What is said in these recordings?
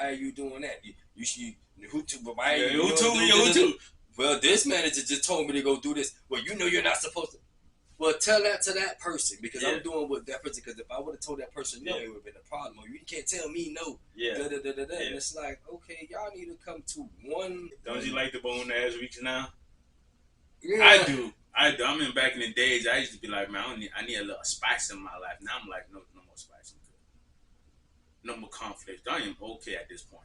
why are you doing that? You should who to why Yeah, you who too? do, Who too? Well, this manager just told me to go do this. Well, you know you're not supposed to. Well, tell that to that person because I'm doing what that person. Because if I would have told that person no, it would have been a problem. Or you can't tell me no. Yeah. Da, da, da, da, da. And it's like, okay, y'all need to come to one. Don't you like the bone ass weeks now? Yeah. I do. I mean, back in the days, I used to be like, man, I need a little spice in my life. Now I'm like, no more spice. No more conflict. I am okay at this point.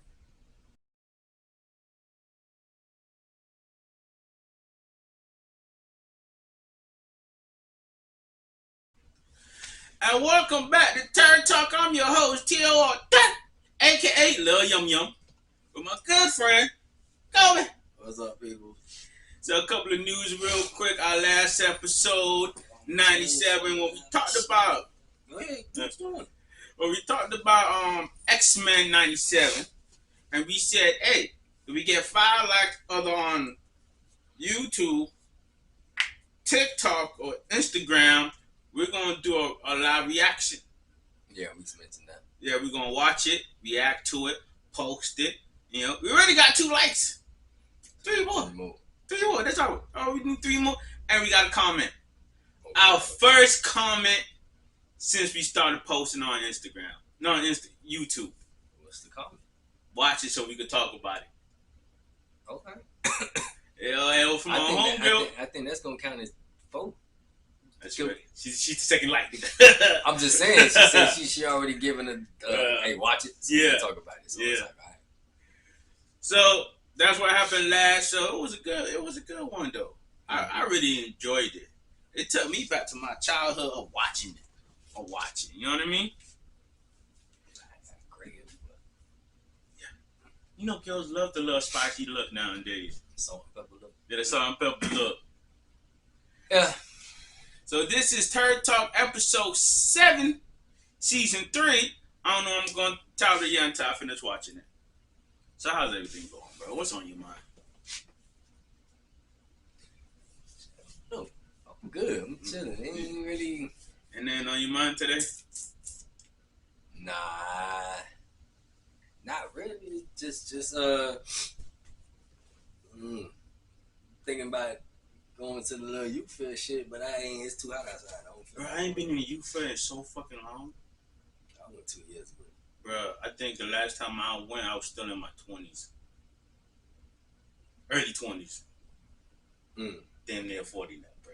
And welcome back to Turn Talk. I'm your host, T.O.R. a.k.a. Lil Yum Yum, with my good friend, Kobe. What's up, people? So a couple of news real quick. Our last episode, 97, when we talked about... Well, we talked about X-Men 97, and we said, hey, if we get 5 like other on YouTube, TikTok, or Instagram, we're going to do a live reaction. Yeah, we mentioned that. Yeah, we're going to watch it, react to it, post it. You know, we already got 2 likes. 3 more. 3 more. That's all. Oh, we do 3 more. And we got a comment. Okay. Our first comment since we started posting on Instagram. No, on YouTube. What's the comment? Watch it so we can talk about it. Okay. LL from our home girl. I think that's going to count as 4. That's right. She's the second like. I'm just saying. She said she already given a hey, watch it. So we can talk about it. So it's like, all right. So that's what happened last show. It was a good one though. I really enjoyed it. It took me back to my childhood of watching it. You know what I mean? Great. Yeah. You know, girls love the little spiky look nowadays. Salt and pepper look. Yeah, the salt and pepper look. Yeah. So this is Turd Talk episode 7, season 3. I don't know. I'm going to tell the young until I finish watching it. So how's everything going, bro? What's on your mind? Oh, I'm good. I'm chilling. Ain't really. And then on your mind today? Nah, not really. Just thinking about going to the little youth fair shit, but it's too hot outside. Bro, I ain't been in a youth fair in so fucking long. I went 2 years ago. Bro, I think the last time I went, I was still in my 20s. Early 20s. Damn near 40 now, bro.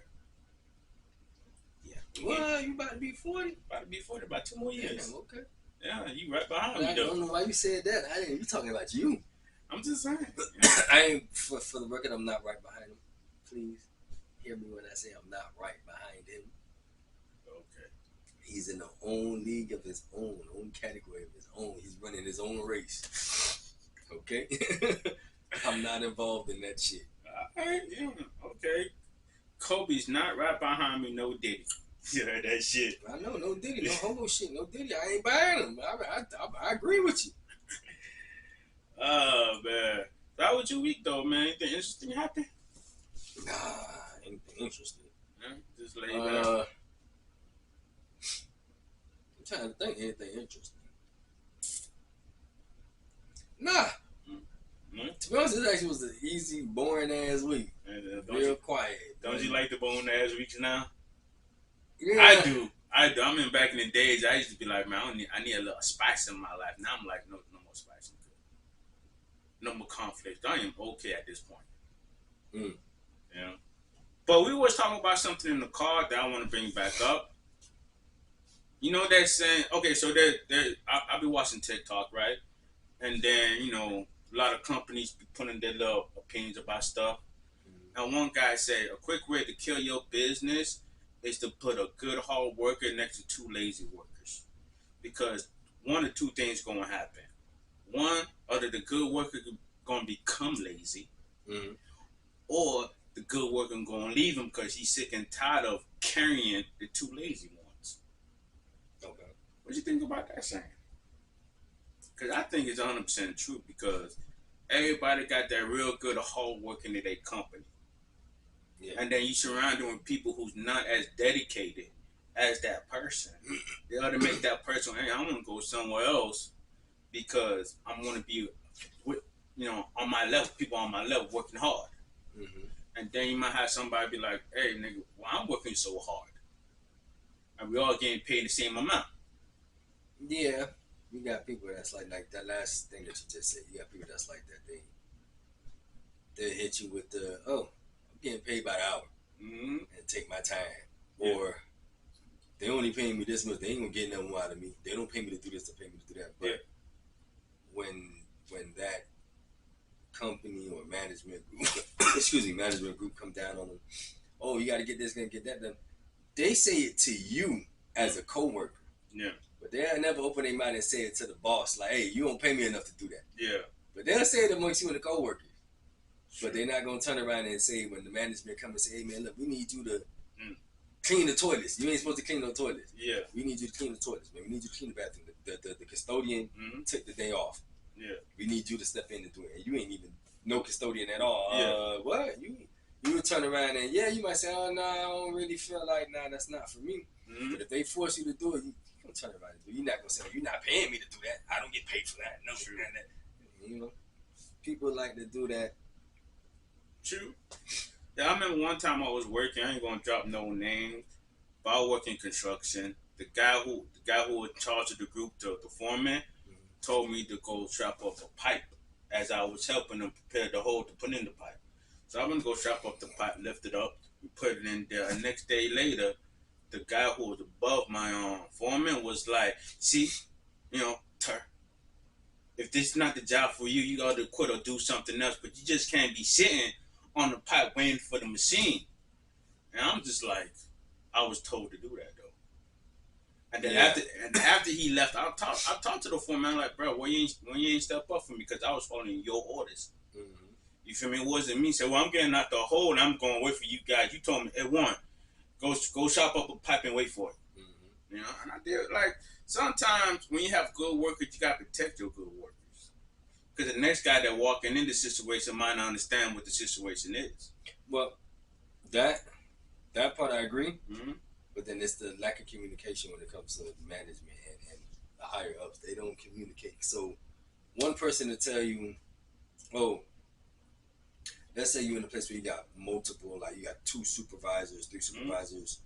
Yeah. Well, you about to be 40? About to be 40, about 2 more years. Damn, okay. Yeah, you right behind me, I though. don't know why you said that. You talking about you. I'm just saying. I ain't, for the record, I'm not right behind him. Please hear me when I say I'm not right behind him. Okay. He's in the own league of his own category of his own. He's running his own race. Okay? I'm not involved in that shit. Yeah, okay. Kobe's not right behind me, no Diddy. You heard that shit. I know, no Diddy, no homo shit, no Diddy. I ain't buying him. I agree with you. Oh, man. How was your week, though, man? Anything interesting happen? Nah, anything interesting. Yeah, just lay back. I'm trying to think anything interesting. Nah. To be honest, it actually was an easy, boring ass week. Real quiet. Don't you like the bone ass weeks now? Yeah. I do. I mean, back in the days, I used to be like, man, I need a little spice in my life. Now I'm like, no more spice. No more conflict. I am okay at this point. You know? But we was talking about something in the car that I want to bring back up. You know that saying, okay, so I'll be watching TikTok, right? And then, you know, a lot of companies be putting their little opinions about stuff. And one guy said, a quick way to kill your business is to put a good hard worker next to 2 lazy workers. Because 1 or 2 things going to happen. One, either the good worker going to become lazy, or the good worker going to leave him because he's sick and tired of carrying the 2 lazy ones. Okay. What do you think about that saying? Because I think it's 100% true, because everybody got that real good hard working in their company. Yeah. And then you surround them with people who's not as dedicated as that person. They ought to make that person, hey, I want to go somewhere else because I want to be with, on my level, people on my level working hard. Mm-hmm. And then you might have somebody be like, hey, nigga, well, I'm working so hard. And we all getting paid the same amount. Yeah. You got people that's like that last thing that you just said. You got people that's like that. They hit you with the, oh, I'm getting paid by the hour. Mm-hmm. And take my time. Yeah. Or they only paying me this much. They ain't gonna get nothing out of me. They don't pay me to do this. They pay me to do that. But when that company or management group, management group come down on them, oh, you got to get this, gonna get that done. They say it to you as a coworker. Yeah. But they'll never open their mouth and say it to the boss, like, hey, you don't pay me enough to do that. Yeah. But they'll say it amongst you and the coworkers. But they're not gonna turn around and say when the management come and say, hey man, look, we need you to clean the toilets. You ain't supposed to clean no toilets. Yeah. We need you to clean the toilets, man. We need you to clean the bathroom. The custodian took the day off. Yeah. We need you to step in and do it. And you ain't even no custodian at all. Yeah. What? You would turn around and you might say, oh no, I don't really feel like that's not for me. Mm-hmm. But if they force you to do it, you gonna turn around and do it. You're not gonna say, you're not paying me to do that. I don't get paid for that. No, True. That. People like to do that. True. Yeah, I remember one time I was working. I ain't gonna drop no names, but I was working construction. The guy who was in charge of the group, the foreman, told me to go strap up a pipe as I was helping him prepare the hole to put in the pipe. So I'm gonna go strap up the pipe, lift it up, we put it in there. And next day later, the guy who was above my foreman was like, see, if this is not the job for you, you gotta quit or do something else. But you just can't be sitting on the pipe waiting for the machine. And I'm just like, I was told to do that though. And then after he left, I talked to the foreman. I'm like, bro, when you ain't step up for me, because I was following your orders. Mm-hmm. You feel me? It wasn't me. Say, well, I'm getting out the hole and I'm going to wait for you guys. You told me, hey, go chop up a pipe and wait for it. Mm-hmm. And I did. Like, sometimes when you have good workers, you got to protect your good workers. Because the next guy that walking in the situation might not understand what the situation is. Well, that part I agree. Mm-hmm. But then it's the lack of communication when it comes to management and the higher ups. They don't communicate. So one person to tell you, oh, let's say you're in a place where you got multiple, like you got 2 supervisors, 3 supervisors,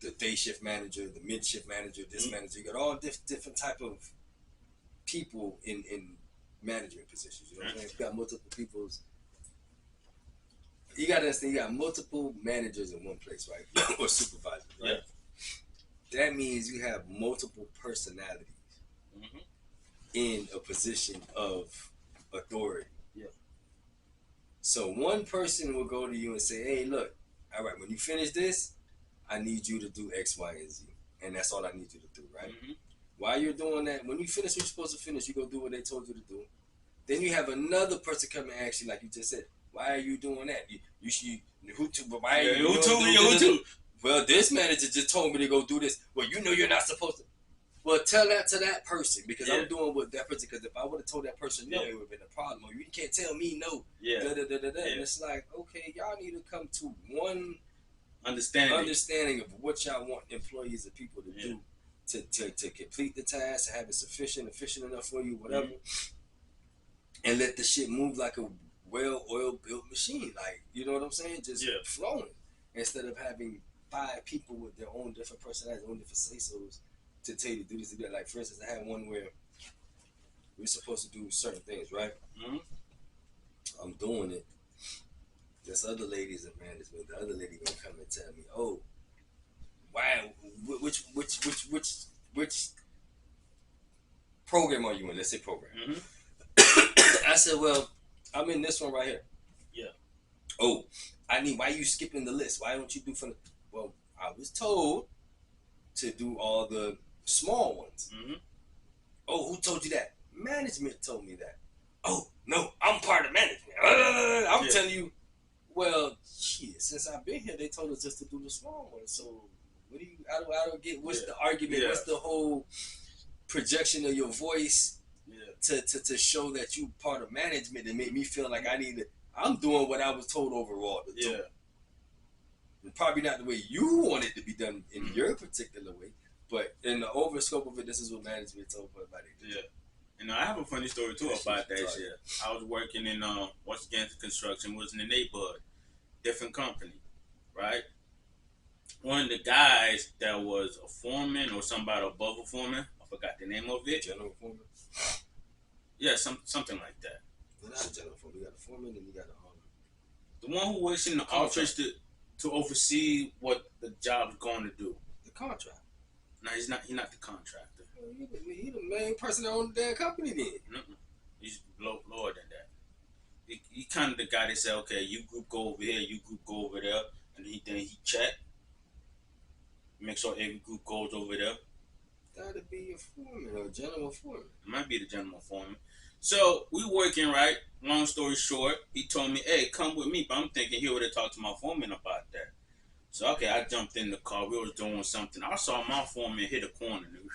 the day shift manager, the mid shift manager, this manager. You got all different type of people in management positions. You know what I'm saying? You got multiple people's. You got to understand, you got multiple managers in one place, right? Or supervisors, right? Yeah. That means you have multiple personalities in a position of authority. Yeah. So one person will go to you and say, hey, look, all right, when you finish this, I need you to do X, Y, and Z. And that's all I need you to do, right? Mm-hmm. While you're doing that, when you finish what you're supposed to finish, you go do what they told you to do. Then you have another person come and ask you, like you just said, why are you doing that? You should, who to? Well, this manager just told me to go do this. Well, you're not supposed to. Well, tell that to that person, because I'm doing what that person, because if I would have told that person no, it would have been a problem. Or you can't tell me no. Yeah. And it's like, okay, y'all need to come to one understanding of what y'all want employees and people to do to complete the task, to have it efficient enough for you, whatever. And let the shit move like a well-oiled built machine, like, you know what I'm saying? Just flowing, instead of having 5 people with their own different personalities, their own different say-sos to tell you to do this, to do that. Like, for instance, I had one where we're supposed to do certain things, right? Mm-hmm. I'm doing it. This other lady's in management. The other lady gonna come and tell me, oh, why? Which program are you in? Let's say program. Mm-hmm. I said, well, I'm in this one right here. Yeah. Oh, why are you skipping the list? Why don't you do from the... Well, I was told to do all the small ones. Mm-hmm. Oh, who told you that? Management told me that. Oh, no, I'm part of management. I'm telling you, well, shit, since I've been here, they told us just to do the small ones. So, what do you... I don't get... What's the argument? Yeah. What's the whole projection of your voice... To show that you part of management and make me feel like I'm doing what I was told overall to do. And probably not the way you want it to be done in your particular way, but in the over scope of it, this is what management told everybody to do. You know, I have a funny story too about that Right. shit. I was working in once again construction, was in the neighborhood, different company, right? One of the guys that was a foreman or somebody above a foreman, I forgot the name of it. General foreman. Yeah, something like that. Well, not a general foreman. You got a foreman and you got a The one who works in the office to oversee what the job's going to do. the contract. No, he's not. He's not the contractor. He the main person that owns the damn company then. Mm-mm. He's lower than that. He kind of the guy that said, okay, you group go over here, you group go over there, and then he check, make sure every group goes over there. That'd be a foreman or a general foreman. It might be the general foreman. So we working, right? Long story short, he told me, hey, come with me. But I'm thinking he would have talked to my foreman about that. So okay, I jumped in the car. We was doing something. I saw my foreman hit a corner, nigga,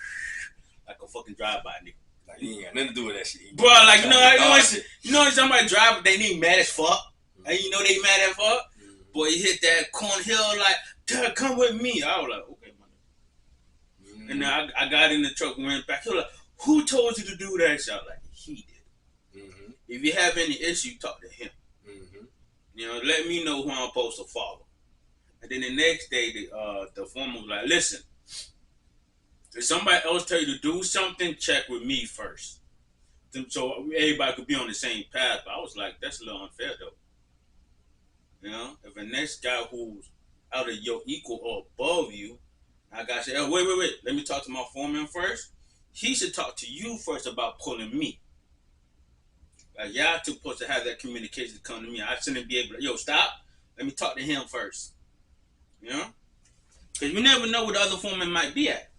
like a fucking drive-by, nigga. Like he ain't got nothing to do with that shit. Bro, like you know when somebody drive, they need mad as fuck, and you know they mad as fuck. Boy, he hit that corner hill like, Dad, come with me. I was like, okay, man. And then I got in the truck and went back. He was like, who told you to do that? So I was like, he did. If you have any issue, talk to him. You know, let me know who I'm supposed to follow. And then the next day, the foreman was like, listen, if somebody else tell you to do something, check with me first. So everybody could be on the same path. But I was like, that's a little unfair, though. You know, if the next guy who's out of your equal or above you, I got to say, oh, wait, let me talk to my foreman first. He should talk to you first about pulling me. Like, y'all two supposed to have that communication to come to me. I shouldn't be able to, yo, stop. Let me talk to him first. You know? Because you never know where the other foreman might be at.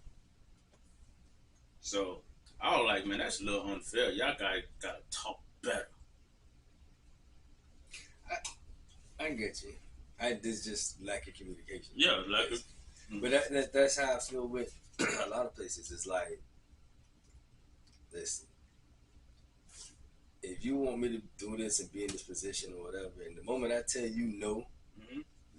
So, I was like, man, that's a little unfair. Y'all gotta talk better. I get you. There's just lack of communication. Yeah, lack of. But that's how I feel with a lot of places. It's like, listen, if you want me to do this and be in this position or whatever, and the moment I tell you no,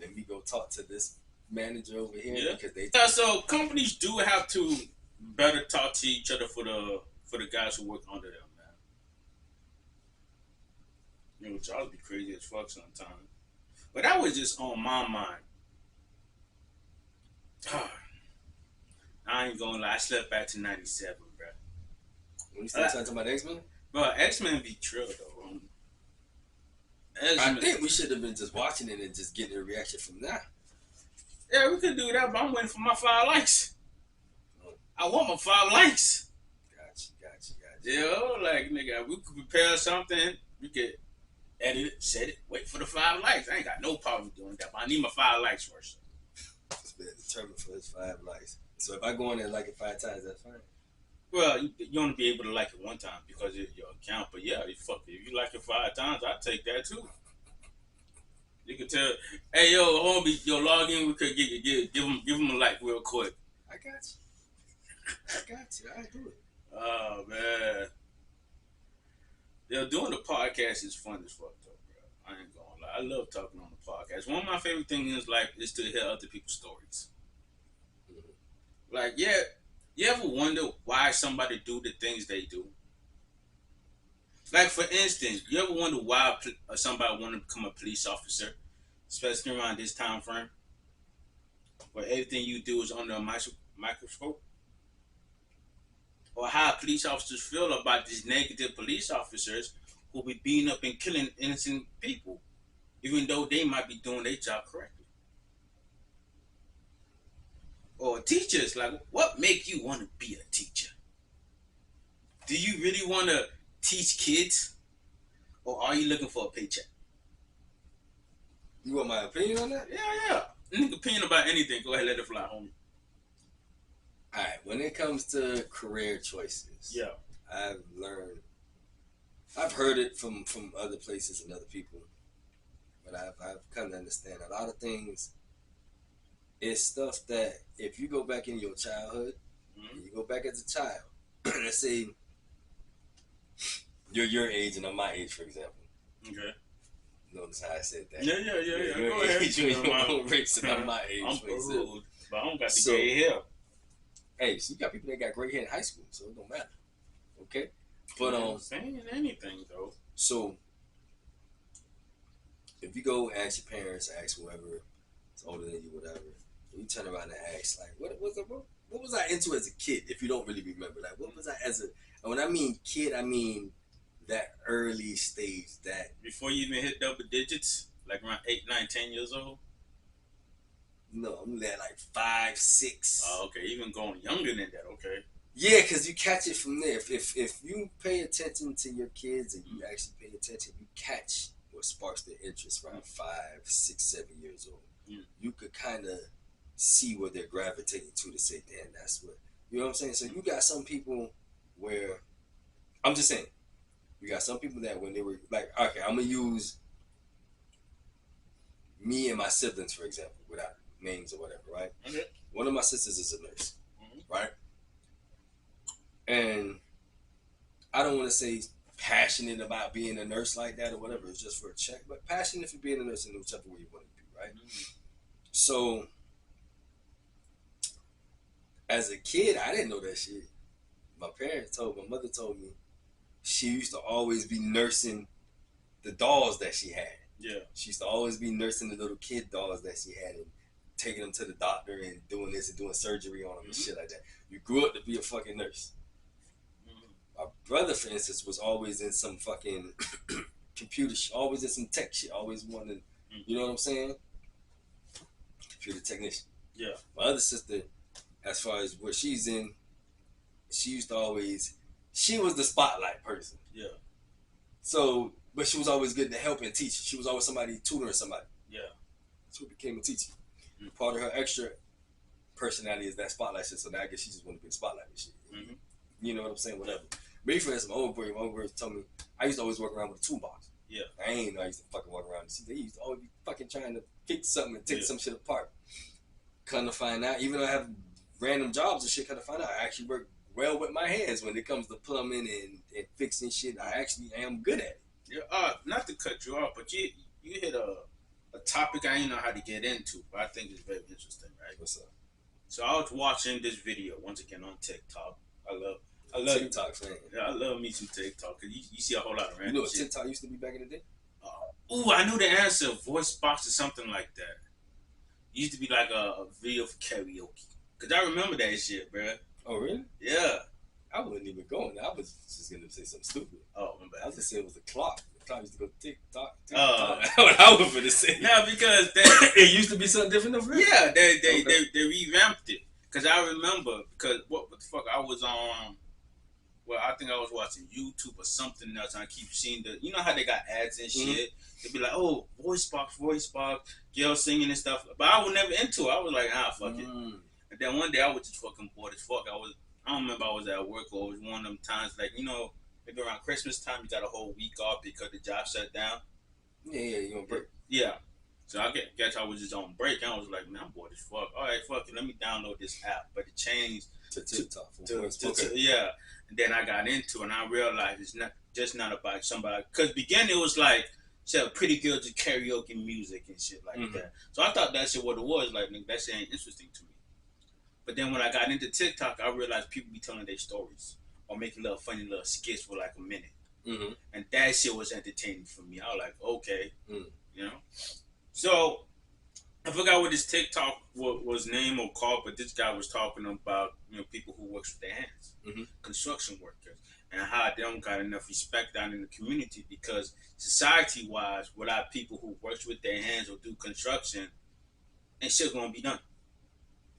let me go talk to this manager over here because they. Yeah, so companies do have to better talk to each other for the guys who work under them, man. You know, jobs be crazy as fuck sometimes. But that was just on my mind. I ain't gonna lie, I slept back to 97, bro. When you start talking about X-Men? Bro, X-Men be trill, though. I think we should have been just watching it and just getting a reaction from that. Yeah, we could do that, but I'm waiting for my 5 likes. I want my 5 likes. Gotcha. You know, like, nigga, we could prepare something, we could edit it, set it, wait for the 5 likes. I ain't got no problem doing that, but I need my 5 likes first. It's been determined for his 5 likes. So if I go in there and like it 5 times, that's fine. Well, you want to be able to like it one time because it's your account. But yeah, if you like it 5 times, I'll take that too. You can tell, hey yo, homie, log in. We could give them a like real quick. I got you. I do it. Oh man, doing the podcast is fun as fuck though, bro. I ain't gonna lie. I love talking on the podcast. One of my favorite things is is to hear other people's stories. Like, yeah, you ever wonder why somebody do the things they do? Like, for instance, you ever wonder why somebody want to become a police officer, especially around this time frame, where everything you do is under a microscope? Or how police officers feel about these negative police officers who be beating up and killing innocent people, even though they might be doing their job correctly. Or teachers, like, what make you want to be a teacher? Do you really want to teach kids, or are you looking for a paycheck? You want my opinion on that? Yeah. Nigga, opinion about anything, go ahead, let it fly, homie. All right, when it comes to career choices, yeah, I've heard it from other places and other people, but I've come to understand a lot of things. It's stuff that if you go back in your childhood, you go back as a child, let's say you're your age and I'm my age, for example. Okay. Notice how I said that. Yeah. Go ahead. You're my race and I'm my age. I'm old, but I don't got the gray hair. Hey, so you got people that got gray hair in high school, so it don't matter. Okay? But saying anything though. So if you go ask your parents, ask whoever is older than you, whatever, and you turn around and ask, like, what was I into as a kid? If you don't really remember, like, what was I as a? And when I mean kid, I mean that early stage, that Before you even hit double digits, like around 8, 9, 10 years old. no, I'm at like 5, 6. Oh, okay, even going younger than that. Okay. Yeah, because you catch it from there. If you pay attention to your kids and you actually pay attention, you catch what sparks their interest around 5, 6, 7 years old. You could kind of see what they're gravitating to say, damn, that's what, you know what I'm saying? So you got some people where, I'm just saying, you got some people that when they were like, okay, I'm going to use me and my siblings, for example, without names or whatever, right? Okay. One of my sisters is a nurse, right? And I don't want to say passionate about being a nurse like that or whatever. It's just for a check, but passionate for being a nurse in whichever way you want to be, right? So, as a kid, I didn't know that shit. My mother told me, she used to always be nursing the dolls that she had. Yeah. She used to always be nursing the little kid dolls that she had and taking them to the doctor and doing this and doing surgery on them and shit like that. You grew up to be a fucking nurse. My brother, for instance, was always in some fucking computer shit, always in some tech shit, always wanted, you know what I'm saying? Computer technician. Yeah. My other sister, as far as what she's in, she used to always, she was the spotlight person. Yeah. So, but she was always good to help and teach. She was always somebody tutoring somebody. Yeah. So became a teacher. Part of her extra personality is that spotlight shit. So now I guess she just want to be the spotlight and shit. You know what I'm saying? Whatever. Me, for instance, my old boy told me I used to always walk around with a toolbox. Yeah. I ain't know I used to fucking walk around. They used to always be fucking trying to fix something and take some shit apart. Come to find out, even though I have random jobs and shit, come to find out I actually work well with my hands when it comes to plumbing and fixing shit. I actually am good at it. Yeah. Not to cut you off, but you hit a topic I didn't know how to get into, but I think it's very interesting, right? What's up? So I was watching this video once again on TikTok. I love TikTok fan. Yeah, I love me some TikTok because you see a whole lot of random. You know what shit. TikTok used to be back in the day? Ooh, I knew the answer. Voice box or something like that. It used to be like a video for karaoke. Cause I remember that shit, bro. Oh really? Yeah. I wasn't even going. I was just gonna say something stupid. Oh, my bad. I was just saying it was a clock. The clock used to go tick tock. That's what I was gonna say. No, because it used to be something different over there. Yeah, they revamped it. Cause I remember because what the fuck I was on. Well, I think I was watching YouTube or something else, and I keep seeing you know how they got ads and shit. They'd be like, "Oh, voice box, girls singing and stuff." But I was never into it. I was like, fuck it. And then one day I was just fucking bored as fuck. I don't remember I was at work or it was one of them times like, you know, maybe around Christmas time you got a whole week off because the job shut down. Yeah, you on break. Yeah. So I guess I was just on break and I was like, man, I'm bored as fuck. All right, fuck it, let me download this app. But it changed to TikTok. Yeah. And then I got into it and I realized it's not about somebody. Because beginning it was like, pretty girl just karaoke music and shit like that. So I thought that shit what it was. Like, that shit ain't interesting to me. But then when I got into TikTok, I realized people be telling their stories or making little funny little skits for like a minute. And that shit was entertaining for me. I was like, okay. You know? So, I forgot what this TikTok was named or called, but this guy was talking about, you know, people who works with their hands. Construction workers. And how they don't got enough respect down in the community because society-wise, without people who works with their hands or do construction, ain't shit gonna be done.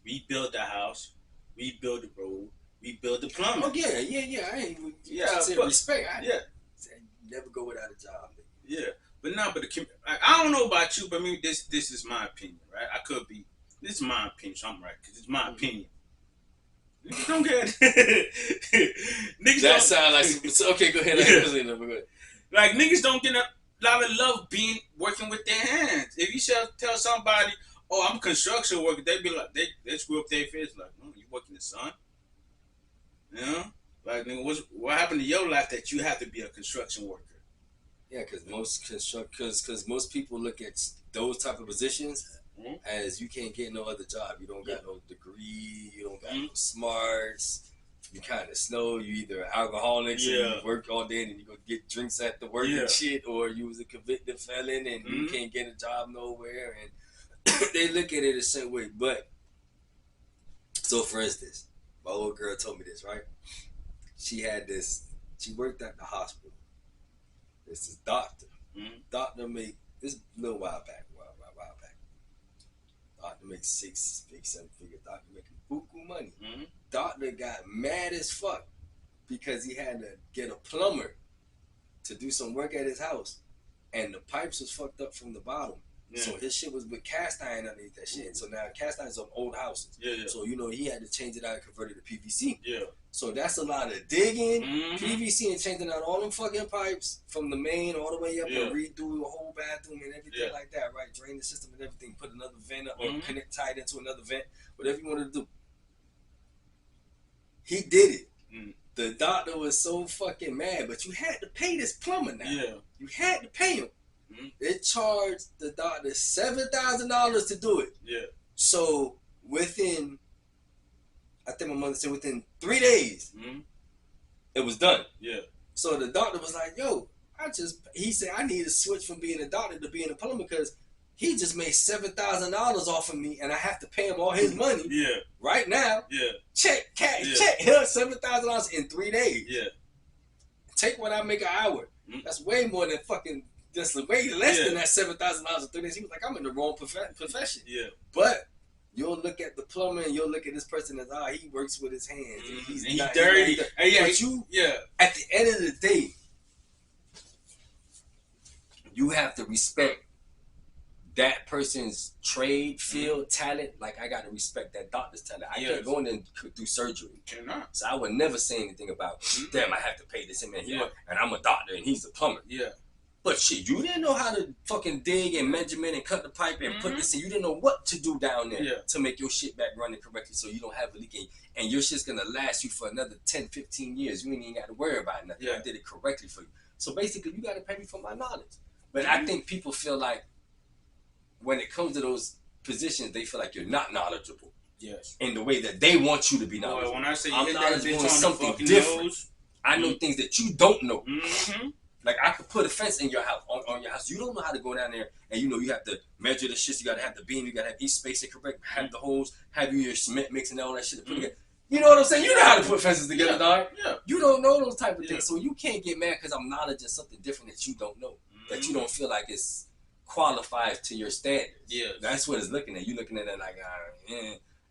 Rebuild the house, rebuild the road, rebuild the plumbing. Oh yeah. I ain't respect. I never go without a job. Yeah, but I don't know about you, but I mean this is my opinion, right? This is my opinion, so I'm right because it's my opinion. Niggas don't get niggas. That sound like okay. Go ahead. Like niggas don't get a lot of love working with their hands. If you tell somebody, "Oh, I'm a construction worker," they be like, they screw up their face like, "Oh, you working the sun?" You know, like what happened to your life that you have to be a construction worker? Yeah, because most people look at those type of positions as you can't get no other job. You don't got no degree. You don't got no smarts. you kind of snow. You either alcoholic, so you work all day and then you go get drinks at the work and shit, or you was a convicted felon and you can't get a job nowhere, and they look at it the same way. But so, for instance, my old girl told me this, right? She worked at the hospital. This is doctor. Doctor make this a little while back. Doctor makes 6 big 7 figure. Doctor making buku money. Doctor got mad as fuck because he had to get a plumber to do some work at his house, and the pipes was fucked up from the bottom. So his shit was with cast iron underneath that shit. So now cast iron's on old houses. So he had to change it out and convert it to PVC. So that's a lot of digging, PVC, and changing out all them fucking pipes from the main all the way up and redo the whole bathroom and everything like that, right? Drain the system and everything, put another vent up or tie it into another vent, whatever you want to do. He did it. The doctor was so fucking mad, but you had to pay this plumber now. You had to pay him. They charged the doctor $7,000 to do it. So within, I think my mother said within 3 days, it was done. So the doctor was like, yo, he said, I need to switch from being a doctor to being a plumber because he just made $7,000 off of me and I have to pay him all his money right now. Check, cash, check. Here's $7,000 in 3 days. Take what I make an hour. That's way more than fucking, that's way less than that $7,000 in 3 days. He was like, I'm in the wrong profession. But you'll look at the plumber and you'll look at this person as, he works with his hands. And he's dirty. But you, at the end of the day, you have to respect that person's trade, field, talent. Like, I got to respect that doctor's talent. I can't go in there and do surgery. Cannot. So I would never say anything about, damn, I have to pay this man. And I'm a doctor and he's a plumber. But shit, you didn't know how to fucking dig and measurement and cut the pipe and put this in. You didn't know what to do down there to make your shit back running correctly so you don't have a leak. And your shit's going to last you for another 10, 15 years. You ain't even got to worry about nothing. I did it correctly for you. So basically, you got to pay me for my knowledge. But I think people feel like when it comes to those positions, they feel like you're not knowledgeable. In the way that they want you to be knowledgeable. Boy, when I say you I'm knowledgeable in something different. Nose. I know things that you don't know. Like, I could put a fence in your house, on your house. You don't know how to go down there and you have to measure the shit. You got to have the beam. You got to have each spacing correct. Have the holes. Have your cement mix and all that shit to put together. You know what I'm saying? You know how to put fences together, dog. You don't know those type of things. So you can't get mad because I'm knowledge of something different that you don't know. That you don't feel like it's qualified to your standards. That's what it's looking at. You looking at it like,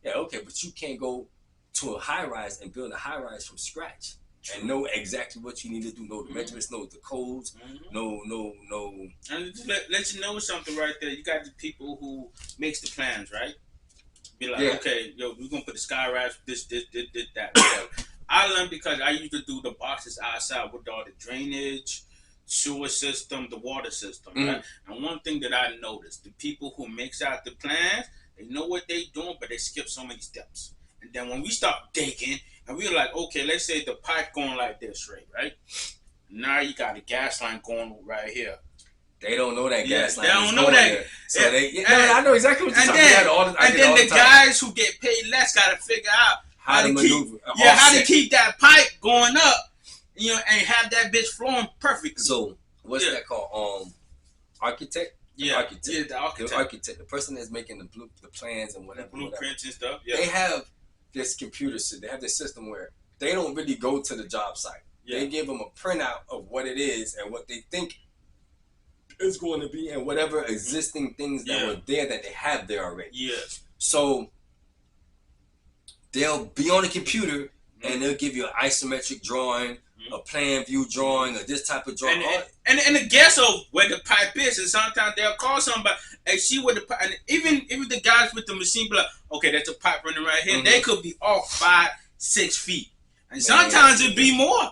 okay, but you can't go to a high rise and build a high rise from scratch. And know exactly what you need to do. Know the measurements, know the codes, know. And just let you know something right there. You got the people who makes the plans, right? Be like, okay, yo, we're gonna put the sky rise, this, that, whatever. I learned because I used to do the boxes outside with all the drainage, sewer system, the water system, right? And one thing that I noticed, the people who makes out the plans, they know what they doing, but they skip so many steps. And then when we start digging, and we were like, okay, let's say the pipe going like this, right? Now you got a gas line going right here. They don't know that gas line. They don't know that. There. So I know exactly what you're talking about. And then the guys who get paid less got to figure out how to maneuver. How to keep that pipe going up, and have that bitch flowing perfectly. So what's that called? Architect. The architect. The architect. The person that's making the plans and whatever. The blueprints and stuff. They have this computer system. They have this system where they don't really go to the job site. They give them a printout of what it is and what they think is going to be and whatever existing things that were there that they have there already. So they'll be on the computer and they'll give you an isometric drawing, a plan view drawing, or this type of drawing. And a guess of where the pipe is. And sometimes they'll call somebody and see where the pipe. And even the guys with the machine be like, okay, that's a pipe running right here. They could be off 5-6 feet, and sometimes it'd be more.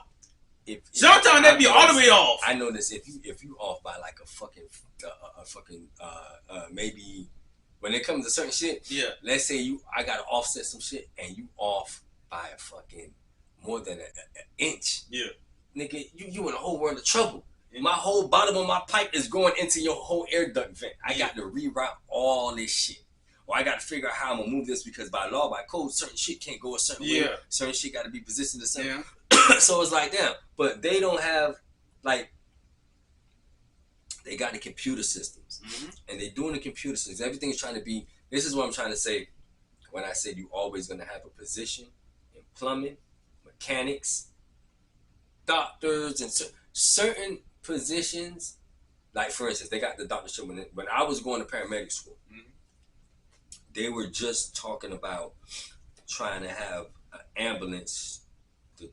Sometimes they'd be all the way off. I know this. If you off by like a fucking maybe when it comes to certain shit. Let's say I gotta offset some shit and you off by a fucking more than an inch. Nigga, you in a whole world of trouble. My whole bottom of my pipe is going into your whole air duct vent. I got to reroute all this shit. or I got to figure out how I'm gonna move this because by law, by code, certain shit can't go a certain way. Certain shit got to be positioned a certain. So it's like, damn, but they don't have like. They got the computer systems, and they're doing the computer systems. Everything's trying to be. This is what I'm trying to say when I said you always gonna have a position in plumbing, mechanics, doctors, and certain positions. Like for instance, they got the doctorship when I was going to paramedic school. They were just talking about trying to have an ambulance, the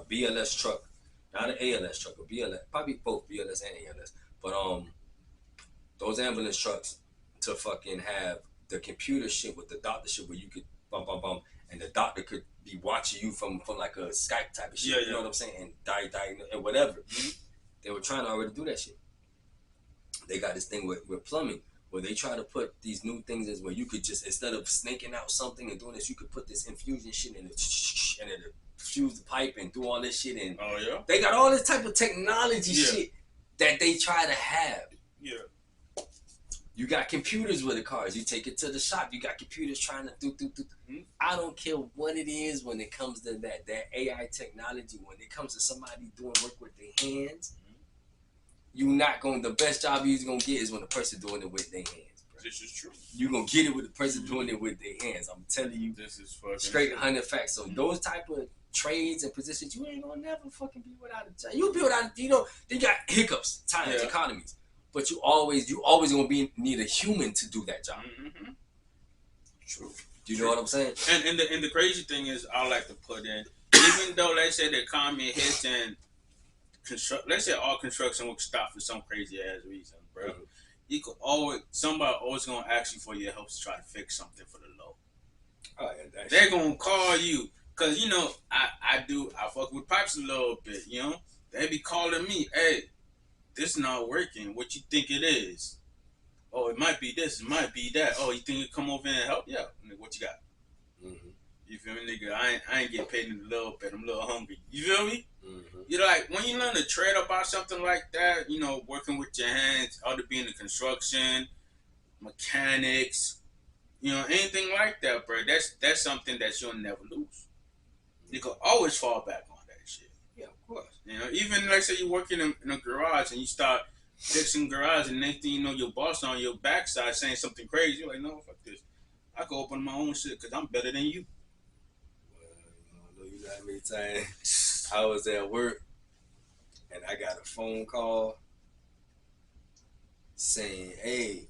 BLS truck. Not an ALS truck, a BLS, probably both BLS and ALS. But those ambulance trucks to fucking have the computer shit with the doctor shit where you could bum, and the doctor could be watching you from like a Skype type of shit. You know what I'm saying? And die and whatever. They were trying to already do that shit. They got this thing with plumbing where they try to put these new things as where you could just, instead of snaking out something and doing this, you could put this infusion shit in it and it fuse the pipe and do all this shit. And they got all this type of technology shit that they try to have. You got computers with the cars. You take it to the shop. You got computers trying to do. I don't care what it is when it comes to that AI technology. When it comes to somebody doing work with their hands, you not going. The best job you're gonna get is when the person doing it with their hands. Bro. This is true. You gonna get it with the person doing it with their hands. I'm telling you, this is fucking straight 100 facts. So those type of trades and positions, you ain't gonna never fucking be without a job. You'll be without. You know, they got hiccups, times, economies. But you always gonna need a human to do that job. True. Do you know what I'm saying? And the crazy thing is, I like to put in, even though let's say the economy hits and let's say all construction will stop for some crazy ass reason, bro. You could somebody always gonna ask you for your help to try to fix something for the low. Oh, yeah, they're gonna call you because you know I fuck with pipes a little bit. You know they be calling me, hey. This not working. What you think it is? Oh, it might be this. It might be that. Oh, you think you come over and help? Yeah. What you got? You feel me, nigga? I ain't getting paid in a little bit. I'm a little hungry. You feel me? You know, like when you learn to trade about something like that, you know, working with your hands, other being in construction, mechanics, you know, anything like that, bro. That's something that you'll never lose. You can always fall back on. Yeah, of course. You know, even like say you're working in a garage and you start fixing garage and next thing you know your boss on your backside saying something crazy. You're like, no, fuck this. I can open my own shit because I'm better than you. Well, you know how many times I was at work and I got a phone call saying, hey,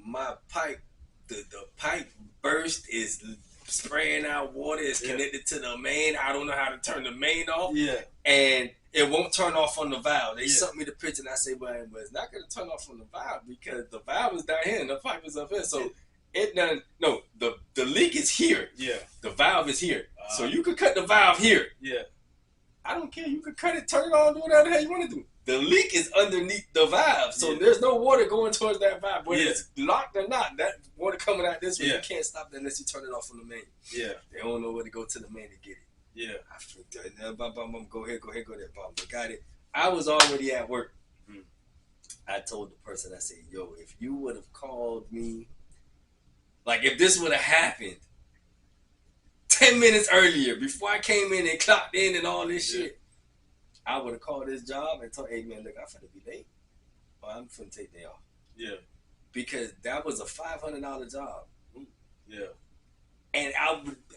my pipe, the pipe burst is spraying out water, is connected to the main. I don't know how to turn the main off. And it won't turn off on the valve. They sent me the picture and I say, well, it's not going to turn off on the valve because the valve is down here and the pipe is up here. So it doesn't, no, the leak is here. The valve is here. So you could cut the valve here. I don't care. You could cut it, turn it on, do whatever the hell you want to do. The leak is underneath the valve, so there's no water going towards that valve. Whether it's locked or not, that water coming out this way, you can't stop that unless you turn it off from the main. They don't know where to go to the main to get it. I freaked out. Go here, there. I got it. I was already at work. I told the person, I said, yo, if you would have called me, like if this would have happened 10 minutes earlier, before I came in and clocked in and all this shit, I would have called this job and told, hey man, look, I'm finna be late. Or I'm finna take day off. Because that was a $500 job. And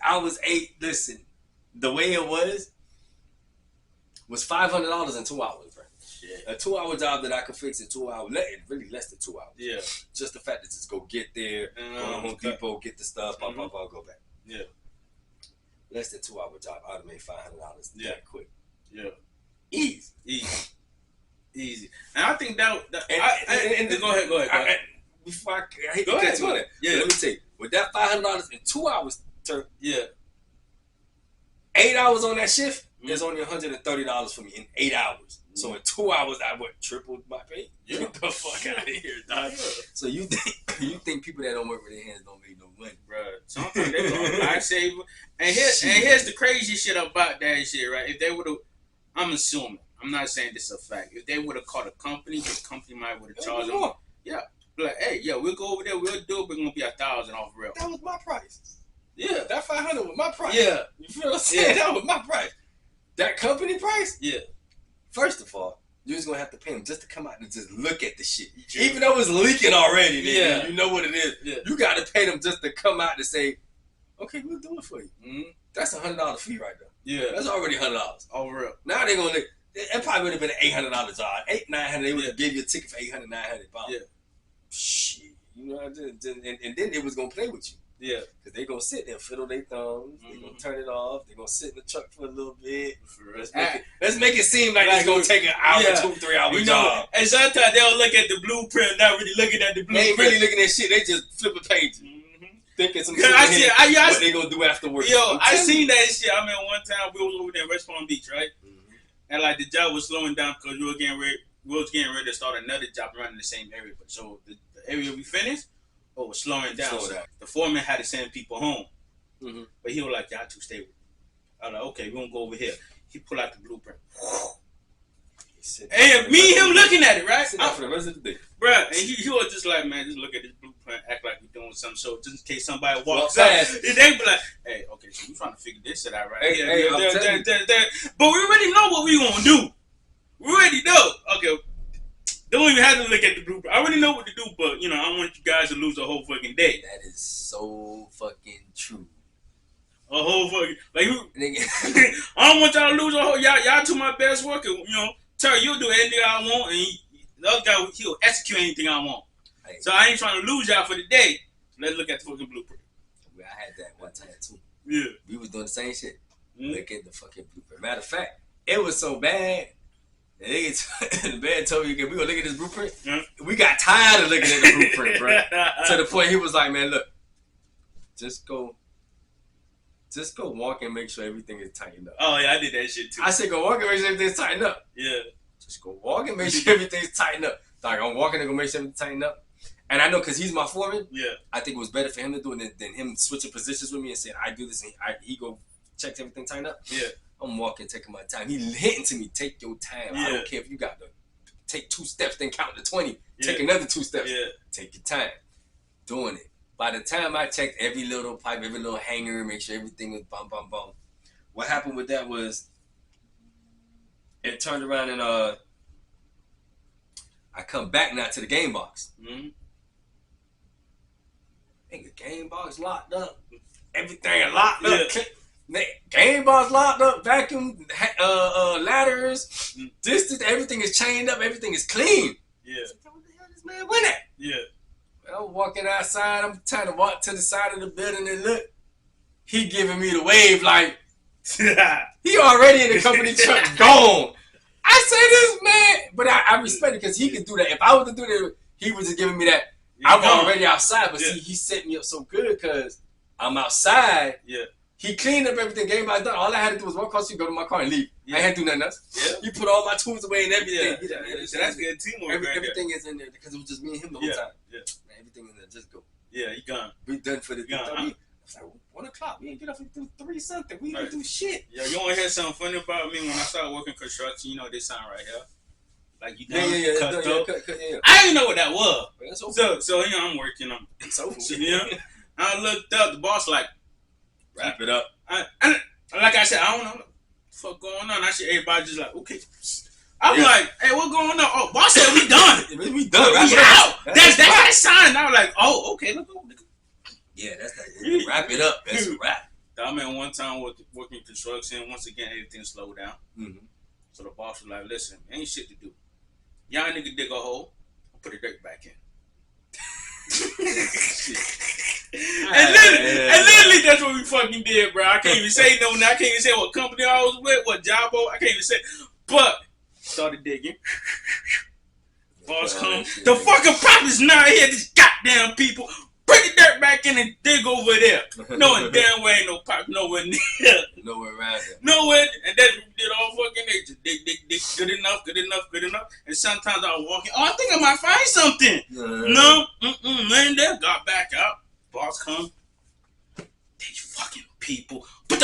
I was listen, the way it was $500 in 2 hours, bro. A 2 hour job that I could fix in 2 hours, really less than 2 hours. Just the fact that just go get there, go to Home Depot, get the stuff, go back. Less than 2 hour job, I would have made $500 that quick. Easy. And I think that go ahead. Before I hate to cut you on that. Let me tell you, with that $500 in 2 hours, 8 hours on that shift, there's only $130 for me in 8 hours. So in 2 hours, I tripled my pay. Get the fuck out of here, dog. So you think people that don't work with their hands don't make no money, bro? Sometimes they go lifesaver. And here's the crazy shit about that shit, right? If they would have, I'm assuming, I'm not saying this is a fact. If they would have called a company, the company might would have charged them. Like, hey, yeah, we'll go over there, we'll do it, but it's gonna be 1,000 off real. That was my price. Yeah. That 500 was my price. Yeah. You feel what I'm saying? Yeah. That was my price. That company price? Yeah. First of all, you're just gonna have to pay them just to come out and just look at the shit. Yeah. Even though it's leaking already, nigga, Yeah. you know what it is. Yeah. You gotta pay them just to come out and say, okay, we'll do it for you. Mm-hmm. That's $100 fee right there. Yeah. That's already $100. Off real. Now they're gonna it probably would have been $800 odd. $800-900, they would have gave you a ticket for $800-900. Yeah. Shit. You know, and then they was gonna play with you. Yeah. Because they gonna sit there, fiddle their thumbs, they gonna turn it off, they gonna sit in the truck for a little bit. Let's make it seem like it's gonna take an hour, Yeah. 2-3 hour You know, job. and sometimes they'll look at the blueprint, not really looking at the They ain't blueprint. really looking at shit, they just flipping pages. Thinking some shit Yeah, I ahead, see. what they gonna do afterwards. Yo, I'm I telling seen that shit. I mean, one time we was over there in West Palm Beach, right? you. And like the job was slowing down because we was getting ready to start another job around in the same area. But so the area we finished, was slowing down. Slow So down. the foreman had to send people home. Mm-hmm. But he was like, y'all too stable. I was like, okay, we're gonna go over here. He pulled out the blueprint. And me and him looking at it, right? Sit down for the rest of the day. Bruh, and he was just like, man, just look at this blueprint, act like we're doing something. So just in case somebody walks Walk up, past. they be like, hey, okay, so we trying to figure this shit out right Hey, here. hey, I'm telling But we already know what we gonna do. We already know. Okay, don't even have to look at the blueprint. I already know what to do, but, you know, I want you guys to lose a whole fucking day. That is so fucking true. A whole fucking, like, Nigga. I don't want y'all to lose a whole, y'all two my best worker, you know. Terry, you'll do anything I want, and the other guy, he'll execute anything I want. Hey, So I ain't trying to lose y'all for the day. Let's look at the fucking blueprint. I had that one time too. Yeah. We was doing the same shit. Mm-hmm. Look at the fucking blueprint. Matter of fact, it was so bad. The man told me, we gonna look at this blueprint. Mm-hmm. We got tired of looking at the blueprint, bro. To the point he was like, man, look, just go walk and make sure everything is tightened up. Oh yeah, I did that shit too. I said, go walk and make sure everything's tightened up. Yeah. Just go walk and make sure everything's tightened up. Like, I'm walking and go make sure everything's tightened up. And I know because he's my foreman, Yeah. I think it was better for him to do it than him switching positions with me and saying, I do this and he go check everything tightened up. Yeah. I'm walking, taking my time. He hitting to me, take your time. I Yeah. don't care if you got to take 2 steps, then count to 20. Yeah. Take another 2 steps. Yeah. Take your time. Doing it. By the time I checked every little pipe, every little hanger, make sure everything was bum, bum, bum. What happened with that was it turned around and I come back now to the game box. Mm-hmm. Nigga, game box locked up. Everything locked up. Yeah. Game box locked up. Vacuum, ladders. This, everything is chained up. Everything is clean. Yeah. What the hell this man went at? Yeah. I'm walking outside. I'm trying to walk to the side of the building and look. He giving me the wave like he already in the company truck gone. I say this man, but I respect it because he can do that. If I was to do that, he was just giving me that. I'm already outside, but see, he set me up so good because I'm outside. Yeah. He cleaned up everything. Game I done. All I had to do was walk across the street, go to my car, and leave. Yeah. I had to do nothing else. Yeah. He put all my tools away and everything. Yeah. So that's good teamwork. Everything is in there because it was just me and him the whole time. Yeah. Man, everything in there. Just go. Yeah, he gone. We done for the day. Yeah, I was like, 1 o'clock. We ain't get off until 3 something. We didn't Right. do shit. Yeah, you want to hear something funny about me when I started working construction? You know this sign right here. Like you Yeah, done yeah, cut yeah. through. Yeah. I didn't know what that was. But that's okay. So you know I'm working. It's over. You know, I looked up. The boss like, Wrap it up. and like I said, I don't know what the fuck going on. I see everybody just like, okay. I'm Yeah. like, hey, what going on? Oh, boss said we done. We done. Wrap We it up. out. That's that sign. I was like, oh, okay, look go. Yeah, that's that. Wrap it up. That's a wrap. I mean, one time working construction. Once again, everything slowed down. Mm-hmm. So the boss was like, listen, ain't shit to do. Y'all nigga dig a hole, I'll put the dirt back in. And literally, that's what we fucking did, bro. I can't even say no. I can't even say what company I was with, what job. I can't even say. But started digging. Boss come. The fucking prop is not here. These goddamn people. Bring the dirt back in and dig over there. Knowing damn well ain't no pop nowhere near. Nowhere around there. Nowhere. And that's what we did all fucking day. Just dig. Good enough. And sometimes I was walking. Oh, I think I might find something. No. Nothing there. Got back out. Boss come. These fucking people. Put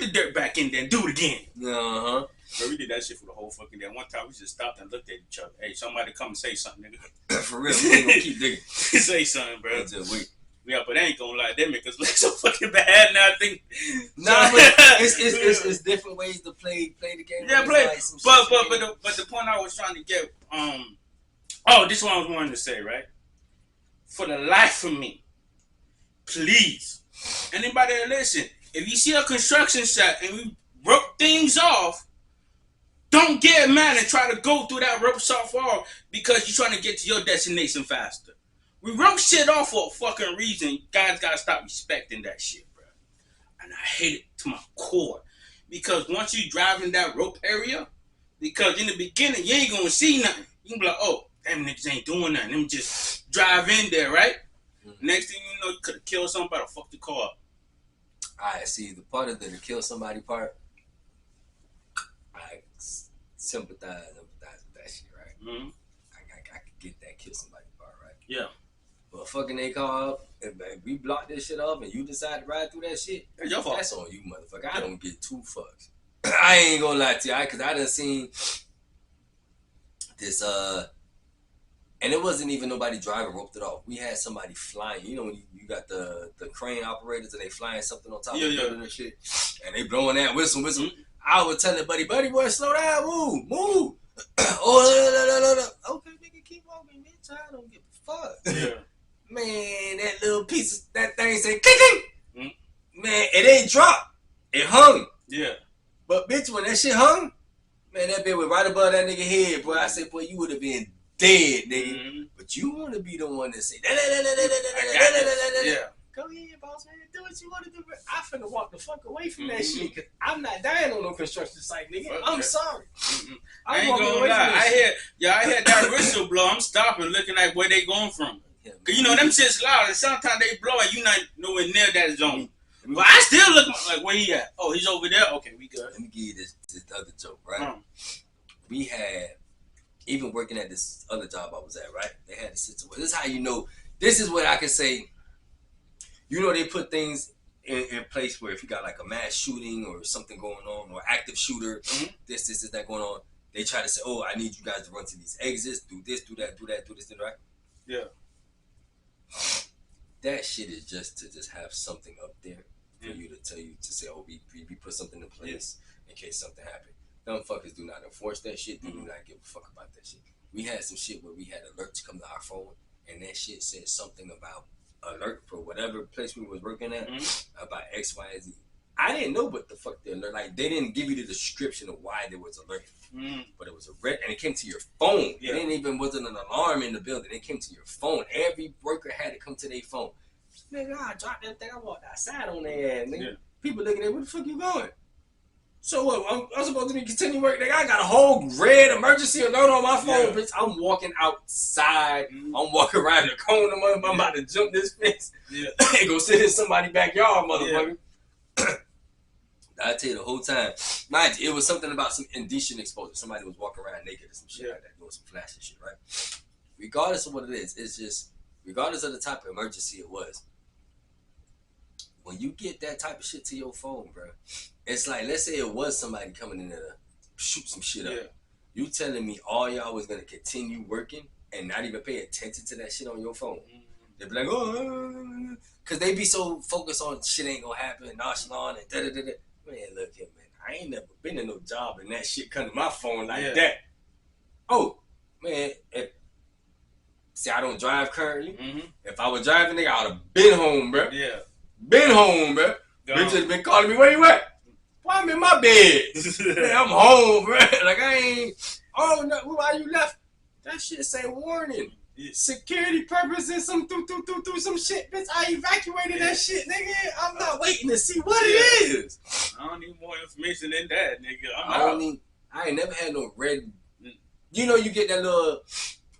the dirt back in there and do it again. Uh-huh. Bro, we did that shit for the whole fucking day. One time we just stopped and looked at each other. Hey, somebody come and say something, nigga. For real, we ain't gonna keep digging. Say something, bro. Just wait. Yeah, but I ain't gonna lie, that make us look so fucking bad now. I think. Nah, but it's different ways to play the game. Yeah, play. Like but the point I was trying to get, this one I was wanting to say, right? For the life of me, please, anybody that listen, if you see a construction site and we rope things off, don't get mad and try to go through that rope off wall because you're trying to get to your destination faster. We rope shit off for a fucking reason. Guys gotta stop respecting that shit, bro. And I hate it to my core. Because once you drive in that rope area, because in the beginning, you ain't gonna see nothing. You can be like, oh, them niggas ain't doing nothing. Them just drive in there, right? Mm-hmm. Next thing you know, you could have killed somebody or fucked the car up. Alright, see, the part of the kill somebody part, I sympathize with that shit, right? Mm-hmm. I could get that kill somebody part, right? Yeah. But fucking they call up, if we block this shit off and you decide to ride through that shit, your fault. That's on you, motherfucker. I don't get two fucks. I ain't gonna lie to you, because I done seen this, and it wasn't even nobody driving roped it off. We had somebody flying. You know when you got the crane operators and they flying something on top of the building and shit, and they blowing that whistle. Mm-hmm. I would tell it, buddy, boy, slow down, move. Oh, okay, nigga, keep walking, bitch. I don't give a fuck. Yeah. Man, that little piece of that thing say clicking. Mm-hmm. Man, it ain't dropped. It hung. Yeah. But bitch, when that shit hung, man, that bitch was right above that nigga head, boy. I said, boy, you would have been dead, nigga. Mm-hmm. But you want to be the one that say, yeah. Go ahead, boss man, do what you want to do. I finna walk the fuck away from that shit, cause I'm not dying on no construction site, nigga. I'm sorry. Mm-hmm. I ain't gonna lie. I hear that whistle blow. I'm stopping, looking at where they going from. Cause you know them shit's loud, and sometimes they blow and you not nowhere near that zone. But I still look like where he at. Oh, he's over there. Okay, we good. Let me give you this other joke, right? We had, even working at this other job I was at, right? They had the situation. This is how you know. This is what I can say. You know, they put things in place where if you got like a mass shooting or something going on or active shooter, this is that going on. They try to say, oh, I need you guys to run to these exits, do this, do that, do this, right? Yeah. That shit is just to have something up there for you to tell you to say, oh, we put something in place in case something happened. Them fuckers do not enforce that shit. They do not give a fuck about that shit. We had some shit where we had alerts come to our phone, and that shit said something about alert for whatever place we was working at about X, Y, and Z. I didn't know what the fuck the alert. Like they didn't give you the description of why there was alert, but it was a red, and it came to your phone. Yeah. It wasn't an alarm in the building. It came to your phone. Every worker had to come to their phone. Nigga, I dropped that thing. I walked outside on their ass. Nigga, people looking at where the fuck you going? So what? I'm supposed to be continue working. Nigga, I got a whole red emergency alert on my phone. Bitch, I'm walking outside. I'm walking around the corner. I'm about to jump this fence and go sit in somebody's backyard, motherfucker. I tell you the whole time. Mind you, it was something about some indecent exposure. Somebody was walking around naked or some shit like that, doing some flashing shit, right? Regardless of what it is, it's just, regardless of the type of emergency it was, when you get that type of shit to your phone, bro, it's like, let's say it was somebody coming in there to shoot some shit up. Yeah. You telling me all y'all was going to continue working and not even pay attention to that shit on your phone? They'd be like, oh, because they be so focused on shit ain't going to happen, nonchalant, and da-da-da-da. Man, look here, man. I ain't never been in no job and that shit come to my phone like that. Oh, man. See, I don't drive currently. If I was driving, nigga, I would have been home, bro. Yeah. Been home, bro. Bitch just been calling me, where you at? Why I'm in my bed? Man, I'm home, bro. Like, I ain't. Oh, no, why you left? That shit say warning. Security purposes, some some shit, bitch. I evacuated that shit, nigga. I'm not waiting to see what it is. I don't need more information than that, nigga. I ain't never had no red. You know, you get that little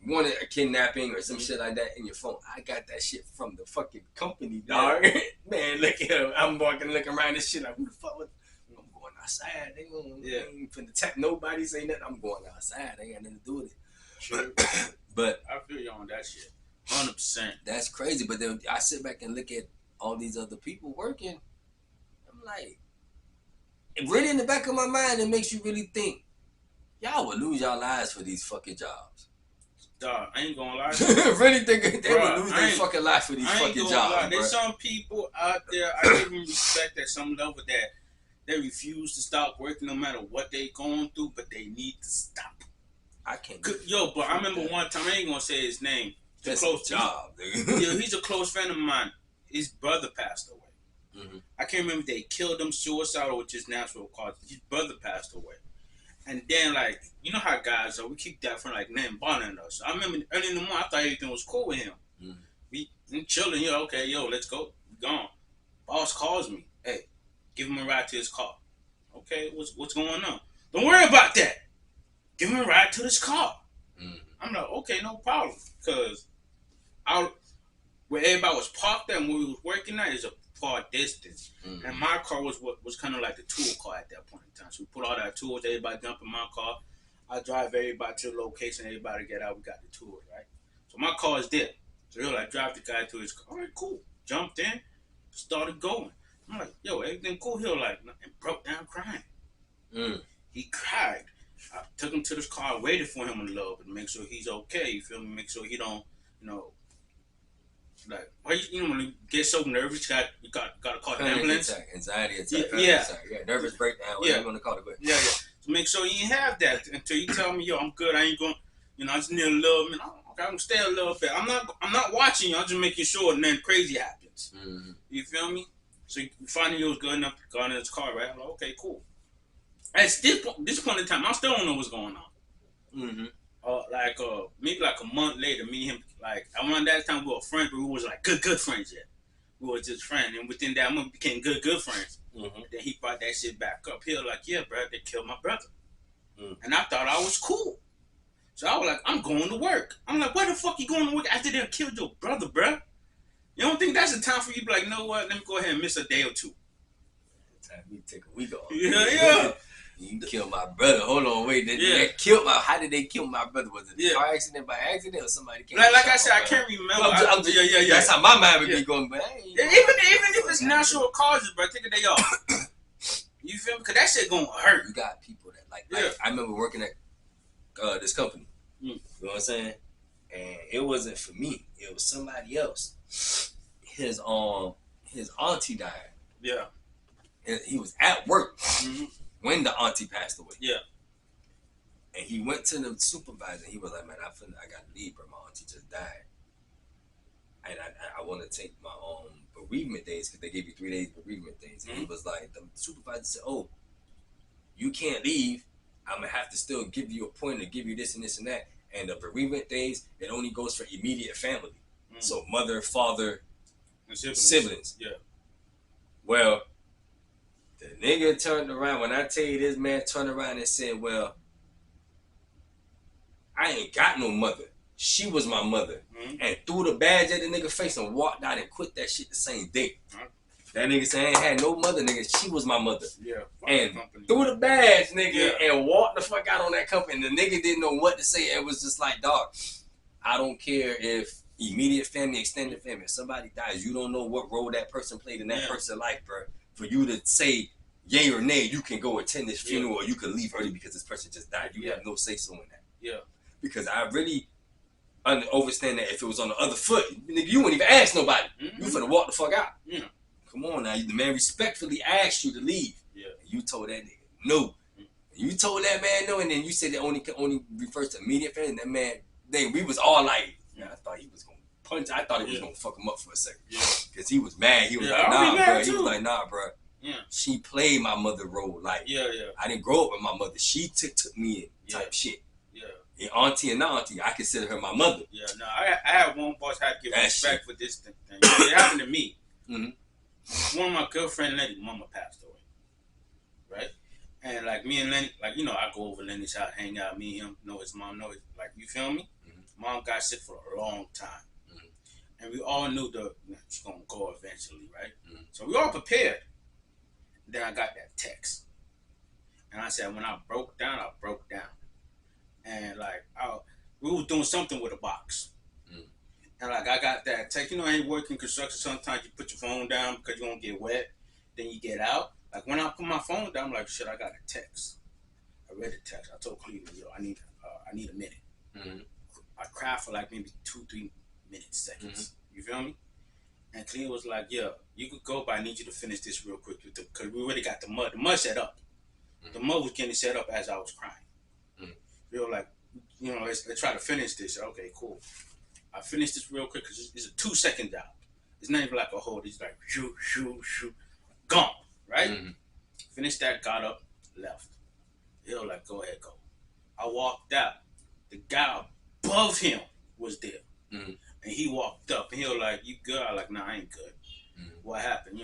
one a kidnapping or some shit like that in your phone. I got that shit from the fucking company, dog. Man, look at him. I'm looking around this shit like, who the fuck was? I'm going outside. They ain't finna tap nobody, say nothing. I'm going outside. They ain't got nothing to do with it. Sure. But I feel you on that shit, 100%. That's crazy. But then I sit back and look at all these other people working. I'm like, really in the back of my mind, it makes you really think. Y'all would lose y'all lives for these fucking jobs. Dog, I ain't gonna lie. Really think they would lose their fucking life for these fucking jobs. There's some people out there, I give them respect at some level that they refuse to stop working no matter what they going through, but they need to stop. I can't. Yo, but I remember one time, I ain't gonna say his name. That's a close job, nigga. Yeah, he's a close friend of mine. His brother passed away. Mm-hmm. I can't remember if they killed him, suicide, or just natural causes. His brother passed away. And then, like, you know how guys are, we keep that from, like, name bothering us. I remember early in the morning, I thought everything was cool with him. Mm-hmm. We chilling, you know, okay, yo, let's go. We gone. Boss calls me. Hey, give him a ride to his car. Okay, what's going on? Don't worry about that. Give him a ride to his car. Mm-hmm. I'm like, okay, no problem. Because where everybody was parked at and where we was working at is a far distance. Mm-hmm. And my car was kind of like the tool car at that point in time. So we put all our tools, everybody jump in my car. I drive everybody to the location, everybody get out, we got the tools, right? So my car is there. So he'll like drive the guy to his car. All right, cool. Jumped in, started going. I'm like, yo, everything cool? He'll like, and broke down crying. Mm. He cried. I took him to this car, waited for him a little bit to make sure he's okay. You feel me? Make sure he don't, you know, like, why you know when you get so nervous, you got to call the ambulance. Anxiety attack. Yeah. Nervous breakdown. Whatever you want to call it. Yeah. So make sure you ain't have that until you tell me, yo, I'm good. I ain't going. You know, I just need a little minute. I'm gonna stay a little bit. I'm not watching you. I'm just making sure, and then crazy happens. Mm-hmm. You feel me? So you finally was good enough to go in his car, right? I'm like, okay, cool. At this point in time, I still don't know what's going on. Mm-hmm. Maybe like a month later, me and him, like around that time we were friends, but we was like good friends yet. We were just friends, and within that month we became good friends. Mm-hmm. Then he brought that shit back up. He was like, yeah, bro, they killed my brother. Mm. And I thought I was cool. So I was like, I'm going to work. I'm like, where the fuck you going to work after they killed your brother, bro? You don't think that's the time for you to be like, you know what, let me go ahead and miss a day or two. Time you take a week off. Yeah. You killed my brother. Hold on, wait. How did they kill my brother? Was it a car accident by accident or somebody came? Like I said, I can't remember. Yeah. That's how my mind would be going. But even if it's natural causes, bro, take a day off. You feel me? Because that shit gonna hurt. You got people that like I remember working at this company. You know what I'm saying? And it wasn't for me. It was somebody else. His auntie died. Yeah. And he was at work when the auntie passed away. Yeah. And he went to the supervisor. He was like, man, I got to leave, bro. My auntie just died. And I want to take my bereavement days because they gave you 3 days bereavement days. And he was like, the supervisor said, oh, you can't leave. I'm going to have to still give you a point to give you this and this and that. And the bereavement days, it only goes for immediate family. So mother, father, and siblings. Yeah. Well, the nigga turned around. When I tell you this man turned around and said, well, I ain't got no mother. She was my mother. Mm-hmm. And threw the badge at the nigga face and walked out and quit that shit the same day. Mm-hmm. That nigga said, I ain't had no mother, nigga. She was my mother. Yeah. And threw the badge, nigga, and walked the fuck out on that company. And the nigga didn't know what to say. It was just like, dog, I don't care if immediate family, extended family, if somebody dies, you don't know what role that person played in that person's life, bro. For you to say yay or nay, you can go attend this funeral or you can leave early because this person just died. You have no say so in that. Yeah. Because I really understand that if it was on the other foot, nigga, you wouldn't even ask nobody. Mm-hmm. You finna walk the fuck out. Yeah. Come on now. The man respectfully asked you to leave. Yeah. And you told that nigga no. Mm-hmm. You told that man no, and then you said that only refers to immediate family. And that man, we was all like, I thought he was gonna punch. I thought he was gonna fuck him up for a second. Yeah. Because he was mad. He was like, nah, bro. He was like, nah, bro. Yeah. She played my mother role. Like, I didn't grow up with my mother. She took me in type shit. Yeah. And auntie and auntie, I consider her my mother. Yeah, no, I had one boss had to give respect for this thing. It happened to me. Mm-hmm. One of my girlfriend, Lenny, mama passed away. Right? And like me and Lenny, like, you know, I go over Lenny's house, hang out, me and him, know his mom, know it. Like, you feel me? Mm-hmm. Mom got sick for a long time. Mm-hmm. And we all knew she's going to go eventually, right? Mm-hmm. So we all prepared. Then I got that text. And I said, when I broke down, I broke down. And like, we was doing something with a box. Mm. And like, I got that text. You know, I ain't working construction. Sometimes you put your phone down because you won't get wet. Then you get out. Like, when I put my phone down, I'm like, shit, I got a text. A read the text. I told Cleveland, yo, I need a minute. Mm-hmm. I cried for like maybe 2-3 minutes, seconds. You feel me? And Cleveland was like, yeah, you could go, but I need you to finish this real quick because we already got the mud. The mud set up. The mud was getting set up as I was crying. They were like, let's try to finish this. Okay, cool. I finished this real quick because it's a 2-second job. It's not even like a hold. It's like shoot, gone, right? Finished that, got up, left. He was like, go ahead, go. I walked out. The guy above him was there. And he walked up and he was like, you good? I was like, nah, I ain't good. What happened?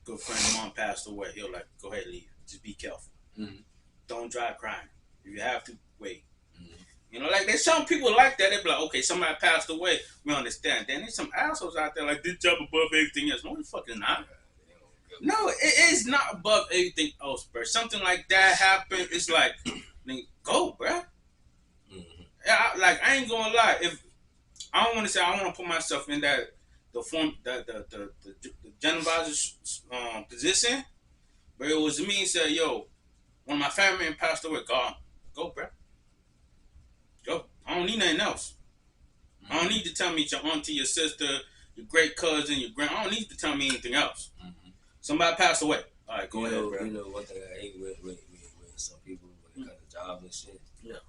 Good friend, mom passed away. He was like, go ahead, leave. Just be careful. Don't drive crying. If you have to, wait. Like there's some people like that. They be like, okay, somebody passed away. We understand. Then there's some assholes out there like this job above everything else. No, the fuck is not. No, it is not above everything else, bro. Something like that happened. It's like, go, bro. I ain't gonna lie. If I don't want to say I want to put myself in the general advisor's position, but it was me said, yo, when my family members passed away, go, bro. Go. I don't need nothing else. I don't need to tell me it's your auntie, your sister, your great cousin, your grand. I don't need to tell me anything else. Somebody passed away. All right, go ahead, bro. One thing I hate with some people when it comes to jobs and shit. Yeah.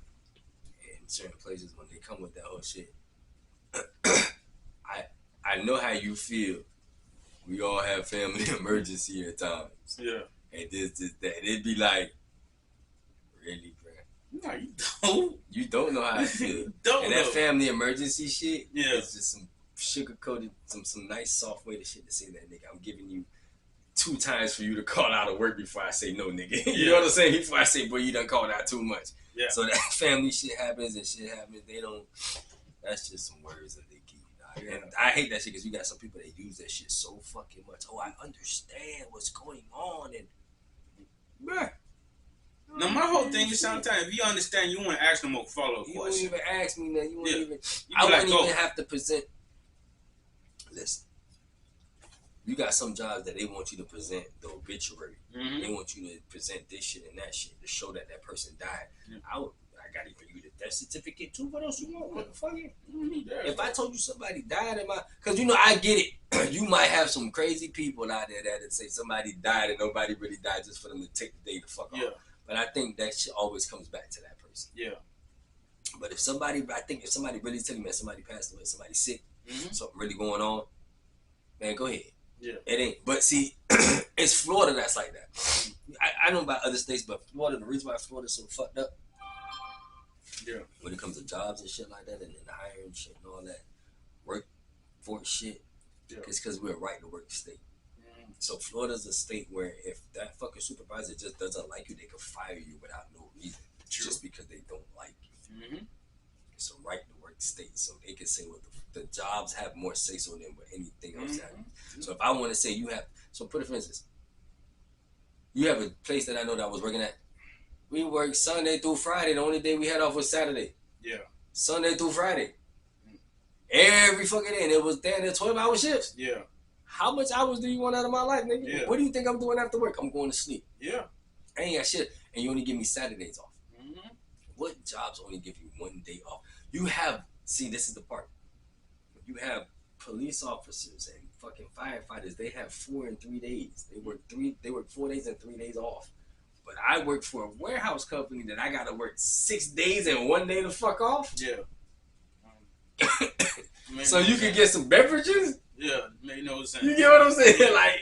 In certain places when they come with that whole shit. I know how you feel. We all have family emergency at times. Yeah. And this, that. It'd be like, really, bro? No, you don't. You don't know how I feel. And that family emergency shit, it's just some sugar-coated, some nice soft way to shit to say that, nigga. I'm giving you 2 times for you to call out of work before I say no, nigga. You know what I'm saying? Before I say, boy, you done called out too much. Yeah. So that family shit happens and shit happens. They don't, that's just some words that they keep. And I hate that shit because you got some people that use that shit so fucking much. Oh, I understand what's going on. And, bruh. Now, my whole thing is sometimes if you understand, you want to ask them a follow-up question. You won't even ask me that. You won't even. I wouldn't even have to present. Listen, you got some jobs that they want you to present the obituary. They want you to present this shit and that shit to show that person died. I got to give you the death certificate too. What else you want, motherfucker? If I told you somebody died in my, because I get it. You might have some crazy people out there that say somebody died and nobody really died just for them to take the day to fuck off. But I think that shit always comes back to that person. Yeah. But if somebody really tell you, man, somebody passed away, somebody sick, something really going on, man, go ahead. Yeah. It ain't. But see, it's Florida that's like that. I know about other states, but Florida, the reason why Florida's so fucked up, when it comes to jobs and shit like that, and the hiring shit and all that, workforce shit, it's because we're a right to work state. So Florida's a state where if that fucking supervisor just doesn't like you, they can fire you without no reason, just because they don't like you. It's a right to work state, so they can say what the jobs have more say so than what anything else happens. So if I want to say you have, so put it for instance, you have a place that I know that I was working at. We work Sunday through Friday. The only day we had off was Saturday. Yeah. Sunday through Friday. Every fucking day, and it was damn near 12-hour shifts. Yeah. How much hours do you want out of my life, nigga? Yeah. What do you think I'm doing after work? I'm going to sleep. Yeah. I ain't got shit. And you only give me Saturdays off. What jobs only give you 1 day off? You have, see, this is the part. You have police officers and fucking firefighters. They have 4 and 3 days. They work 4 days and 3 days off. But I work for a warehouse company that I gotta work 6 days and 1 day to fuck off. Yeah. So you can get some beverages. Yeah, make no sense. You get what I'm saying? Like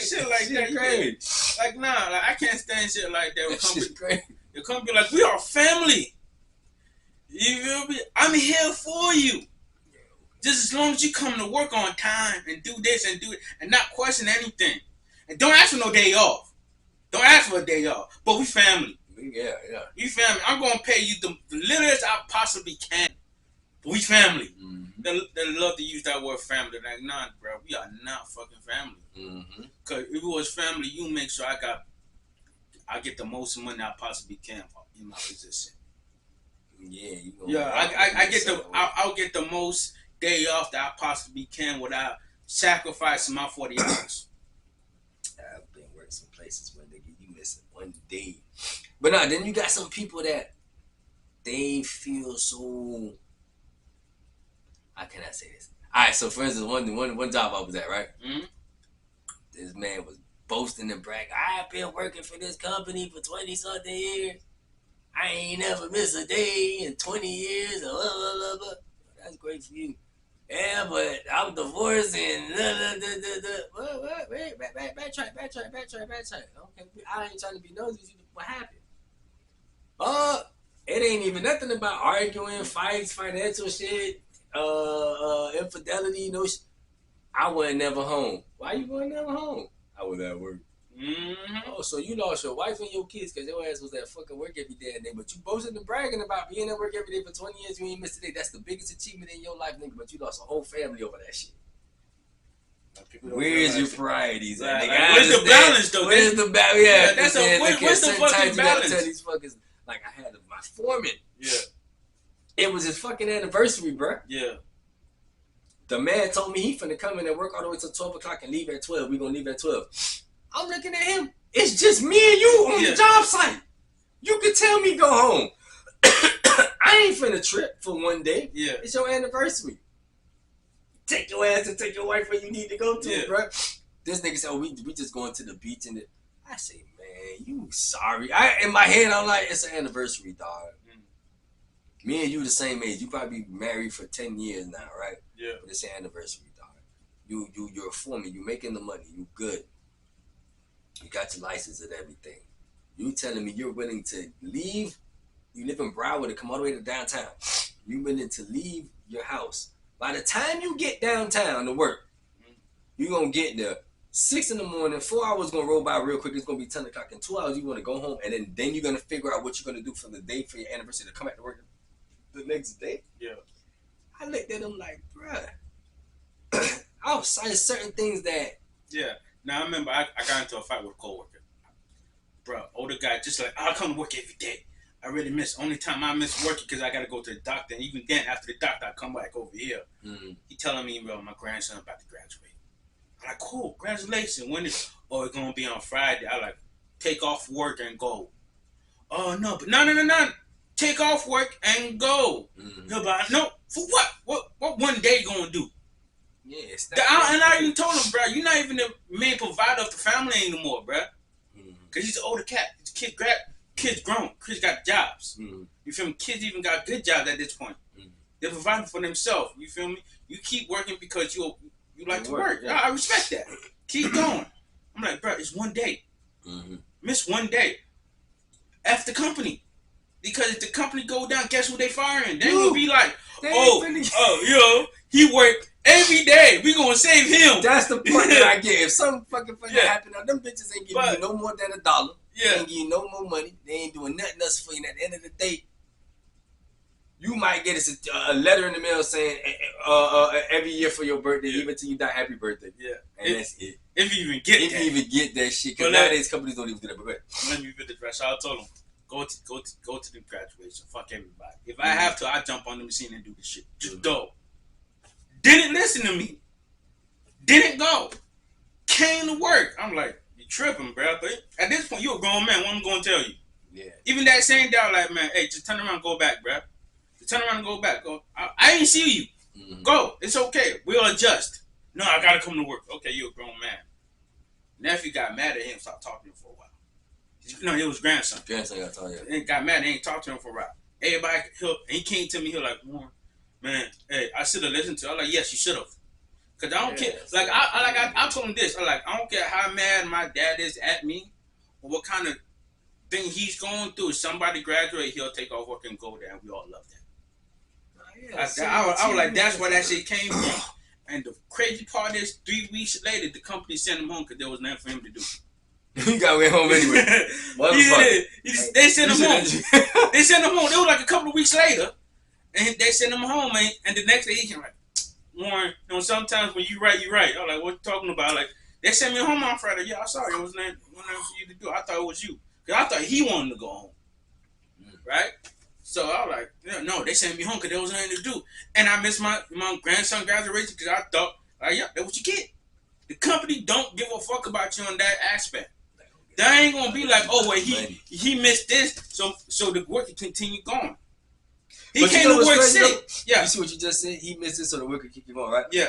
shit like that. Crazy. Like nah, like I can't stand shit like that. The company like we are family. You feel me? I'm here for you. Just as long as you come to work on time and do this and do it and not question anything. And don't ask for no day off. Don't ask for a day off. But we family. Yeah. We family. I'm gonna pay you the littlest I possibly can. But we family. They love to use that word family. They're like, nah, bro, we are not fucking family. Cause if it was family, you make sure I get the most money I possibly can in my position. Yeah, I'll get the most day off that I possibly can without sacrificing my 40 hours. I've been working some places where you missing 1 day But no, then you got some people that they feel so. How can I say this? All right, so for instance, one job I was at, right? Mm-hmm. This man was boasting and bragging. I've been working for this company for 20-something years. I ain't never missed a day in 20 years. Blah, blah, blah, blah. That's great for you. Yeah, but I'm divorced and Wait, backtrack. Okay, I ain't trying to be nosy. What happened? It ain't even nothing about arguing, fights, financial shit, infidelity, no shit. I wasn't never home. Why you wasn't never home? I was at work. Mm-hmm. Oh, so you lost your wife and your kids because your ass was at fucking work every day and day. But you boasting and bragging about being at work every day for 20 years. You ain't missed a day. That's the biggest achievement in your life, nigga. But you lost a whole family over that shit. Where's your priorities? Right. Like, where's the balance, though? Where's the balance? Yeah, that's where's the fucking balance? Tell these fuckers, like I had my foreman. Yeah. It was his fucking anniversary, bro. Yeah. The man told me he finna come in and work all the way till 12 o'clock and leave at 12. We gonna leave at 12. I'm looking at him. It's just me and you on the job site. You can tell me go home. I ain't finna trip for one day. Yeah. It's your anniversary. Take your ass and take your wife where you need to go to, bro. This nigga said, oh, we just going to the beach. And I say, man, you sorry. In my head, I'm like, it's an anniversary, dog. Me and you the same age. You probably been married for 10 years now, right? Yeah. But it's an anniversary, dog. You're a foreman. You making the money. You good. You got your license and everything. You telling me you're willing to leave? You live in Broward to come all the way to downtown. You willing to leave your house? By the time you get downtown to work, you're gonna get there 6 in the morning. 4 hours gonna roll by real quick. It's gonna be 10 o'clock. In 2 hours, you want to go home, and then you're gonna figure out what you're gonna do for the day for your anniversary to come back to work the next day. Yeah. I looked at him like, bruh. I was saying certain things that. Yeah. Now I remember I got into a fight with a coworker. Bro, older guy, just like, I come to work every day. I really miss. Only time I miss working because I got to go to the doctor. And even then, after the doctor, I come back over here. Mm-hmm. He telling me, bro, my grandson about to graduate. I'm like, cool, congratulations. When is? Oh, it's going to be on Friday. I like, take off work and go. Oh, no, but no. Take off work and go. Mm-hmm. No, but no, for what? What one day going to do? Yeah, and I even told him, bro, you're not even the main provider of the family anymore, bro. Because he's an older cat. His kids grown. Kids got jobs. Mm-hmm. You feel me? Kids even got good jobs at this point. Mm-hmm. They're providing for themselves. You feel me? You keep working because you like to work. Yeah. I respect that. Keep going. I'm like, bro, it's one day. Mm-hmm. Miss one day. F the company. Because if the company go down, guess who they firing? They will be like, he worked every day. We gonna save him. That's the part that I get. If something fucking happen, them bitches ain't giving you no more than $1. They ain't giving you no more money. They ain't doing nothing else for you. And at the end of the day, you might get a letter in the mail saying every year for your birthday, even till you die, happy birthday. Yeah, and that's it. If you even get that shit, because nowadays companies don't even do that. But let me finish. So I told them, go to the graduation. Fuck everybody. If I have to, I jump on the machine and do the shit. Just go. Didn't listen to me. Didn't go. Came to work. I'm like, you tripping, bro. But at this point, you a grown man. What I'm going to tell you? Yeah. Even that same day, I was like, man, hey, just turn around and go back, bro. Just turn around and go back. Go. I ain't see you. Mm-hmm. Go. It's okay. We'll adjust. No, I got to come to work. Okay, you're a grown man. Nephew got mad at him, stopped talking to him for a while. No, it was grandson. Grandson got tired. He got mad and ain't talked to him for a while. Everybody, he came to me, he was like, man, hey, I should have listened to you. I was like, yes, you should have. Because I don't care. Like, I told him this. I don't care how mad my dad is at me or what kind of thing he's going through. If somebody graduate, he'll take off work and go there, and we all love that. I was like, that's where that shit came from. And the crazy part is, 3 weeks later, the company sent him home because there was nothing for him to do. He got way home anyway. They sent him home. They sent him home. It was like a couple of weeks later, and they sent him home. And the next day he came like, Warren, sometimes when you right, you right. I was like, what you talking about? Like, they sent me home on Friday. Yeah, I'm sorry. It was nothing for you to do. I thought it was you. Because I thought he wanted to go home. Right? So I was like, no, they sent me home because there was nothing to do. And I missed my grandson graduation because I thought, that's what you get. The company don't give a fuck about you on that aspect. They ain't gonna be like, oh well, Money. he missed this, so the work can continue going. He But you came know to what's work crazy, sick. Yeah, You see what you just said? He missed it so the work could keep you going, right? yeah.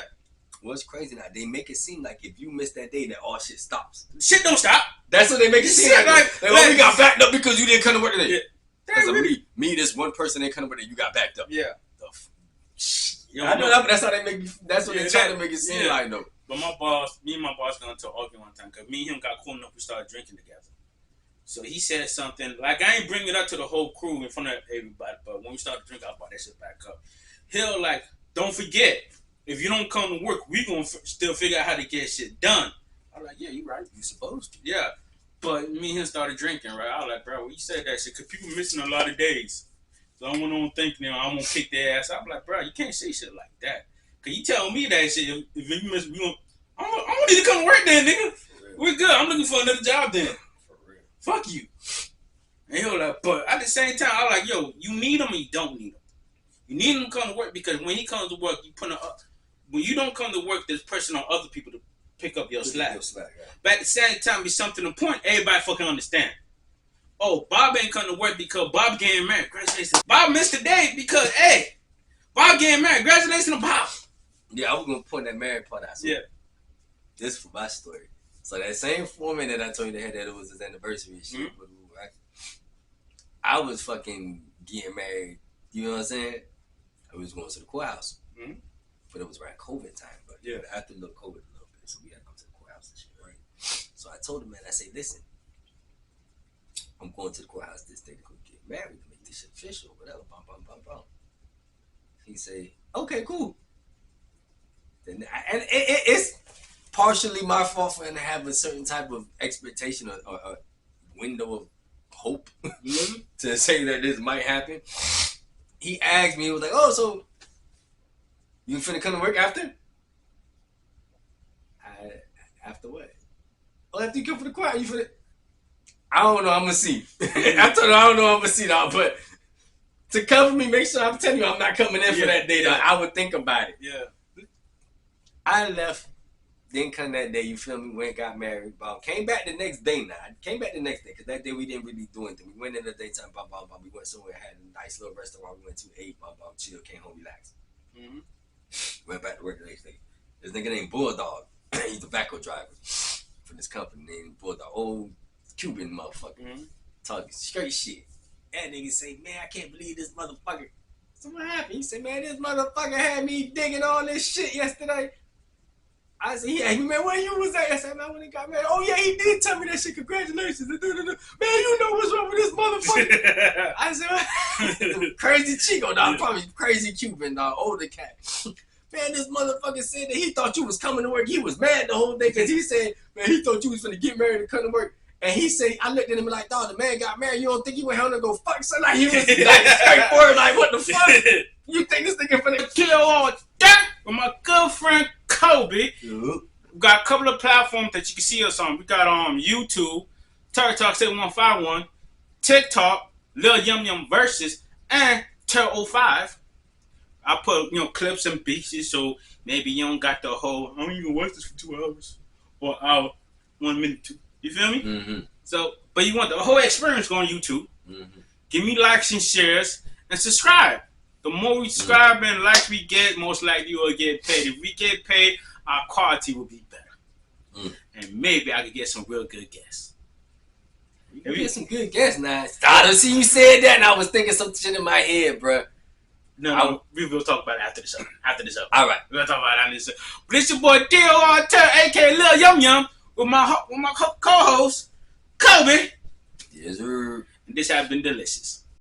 What's crazy now? They make it seem like if you miss that day, that all shit stops. Shit don't stop. That's what they make it seem Shit, like. Oh, we got backed up because you didn't come to work today. Yeah. Because of Really? me, this one person ain't come to work today, you got backed up. Yeah. I know that, but that's how they make. That's what Yeah, they try that- to make it seem yeah. like, though. But me and my boss got into an argument one time because me and him got cool enough. We started drinking together. So he said something like I ain't bring it up to the whole crew in front of everybody, but when we started drinking, I brought that shit back up. He'll like, don't forget, if you don't come to work, we gonna still figure out how to get shit done. I'm like, yeah, you right. You supposed to. Yeah. But me and him started drinking, right? I was like, bro, you said that shit because people missing a lot of days. So I went on thinking, I'm gonna kick their ass. I'm like, bro, you can't say shit like that. Cause you tell me that shit. If you miss, I don't need to come to work then, nigga. We're good. I'm looking for another job then. For real. Fuck you. And he was like, but at the same time, I was like, yo, you need him or you don't need him. You need him to come to work because when he comes to work, you put up. When you don't come to work, there's pressure on other people to pick up your slack. Yeah. But at the same time, be something to point. Everybody fucking understand. Oh, Bob ain't come to work because Bob getting married. Congratulations. Bob missed the day because, hey, Bob getting married. Congratulations to Bob. Yeah, I was gonna point that married part out. So Yeah. This for my story. So that same foreman that I told you that had that it was his anniversary and shit. Right? I was fucking getting married. You know what I'm saying? I was going to the courthouse, but it was around COVID time. But Yeah. after the COVID a little bit, so we had to come to the courthouse and shit, right? So I told him, man, I said, listen, I'm going to the courthouse this day to go get married to make this shit official, whatever. Bum, bum, bum, bum. He say, okay, cool. And it's partially my fault for him to have a certain type of expectation or a window of hope to say that this might happen. He asked me, he was like, oh, so you finna come to work after? After what? Oh, after you come for the choir, you finna... I don't know, I'm gonna see. I told him I don't know, I'm gonna see, dog, but to cover me, make sure I'm telling you I'm not coming in for that day, dog. I would think about it. Yeah. I left, didn't come that day, you feel me? Went, got married, came back the next day now. Came back the next day, because that day we didn't really do anything. We went in the daytime, we went somewhere, had a nice little restaurant, we went to, ate, chill, came home, relaxed. Went back to work the next day. This nigga named Bulldog, he's a tobacco driver for this company named Bulldog, old Cuban motherfucker, talking straight shit. That nigga say, man, I can't believe this motherfucker. So what happened? He said, man, this motherfucker had me digging all this shit yesterday. I said, yeah, man, where you was at? I said, man, when he got married. Oh, yeah, he did tell me that shit. Congratulations. Man, you know what's wrong with this motherfucker. I said, crazy Chico, dog. Probably crazy Cuban, dog. Older cat. Man, this motherfucker said that he thought you was coming to work. He was mad the whole day because he said, man, he thought you was finna get married and come to work. And he said, I looked at him like, dog, the man got married. You don't think he went home to go fuck? So like, he was like straightforward, like, what the fuck? You think this nigga finna Kill all that with my good friend Kobe. We got a couple of platforms that you can see us on. We got YouTube, Turk Talk 7151, TikTok, Lil Yum Yum Versus, and Turtle 05. I put clips and beats so maybe you don't got the whole. I'm only gonna watch this for 2 hours or hour, 1 minute, 2. You feel me? So, but you want the whole experience, go on YouTube. Give me likes and shares and subscribe. The more we subscribe and likes we get, most likely we'll get paid. If we get paid, our quality will be better. And maybe I could get some real good guests. You can get some good guests now. I see you said that and I was thinking some shit in my head, bro. No, we will talk about it after the show. All right. We're going to talk about it after the show. But it's your boy D.O.R. a.k.a. Lil Yum Yum, with my co-host, Kobe. Yes, sir. And this has been delicious.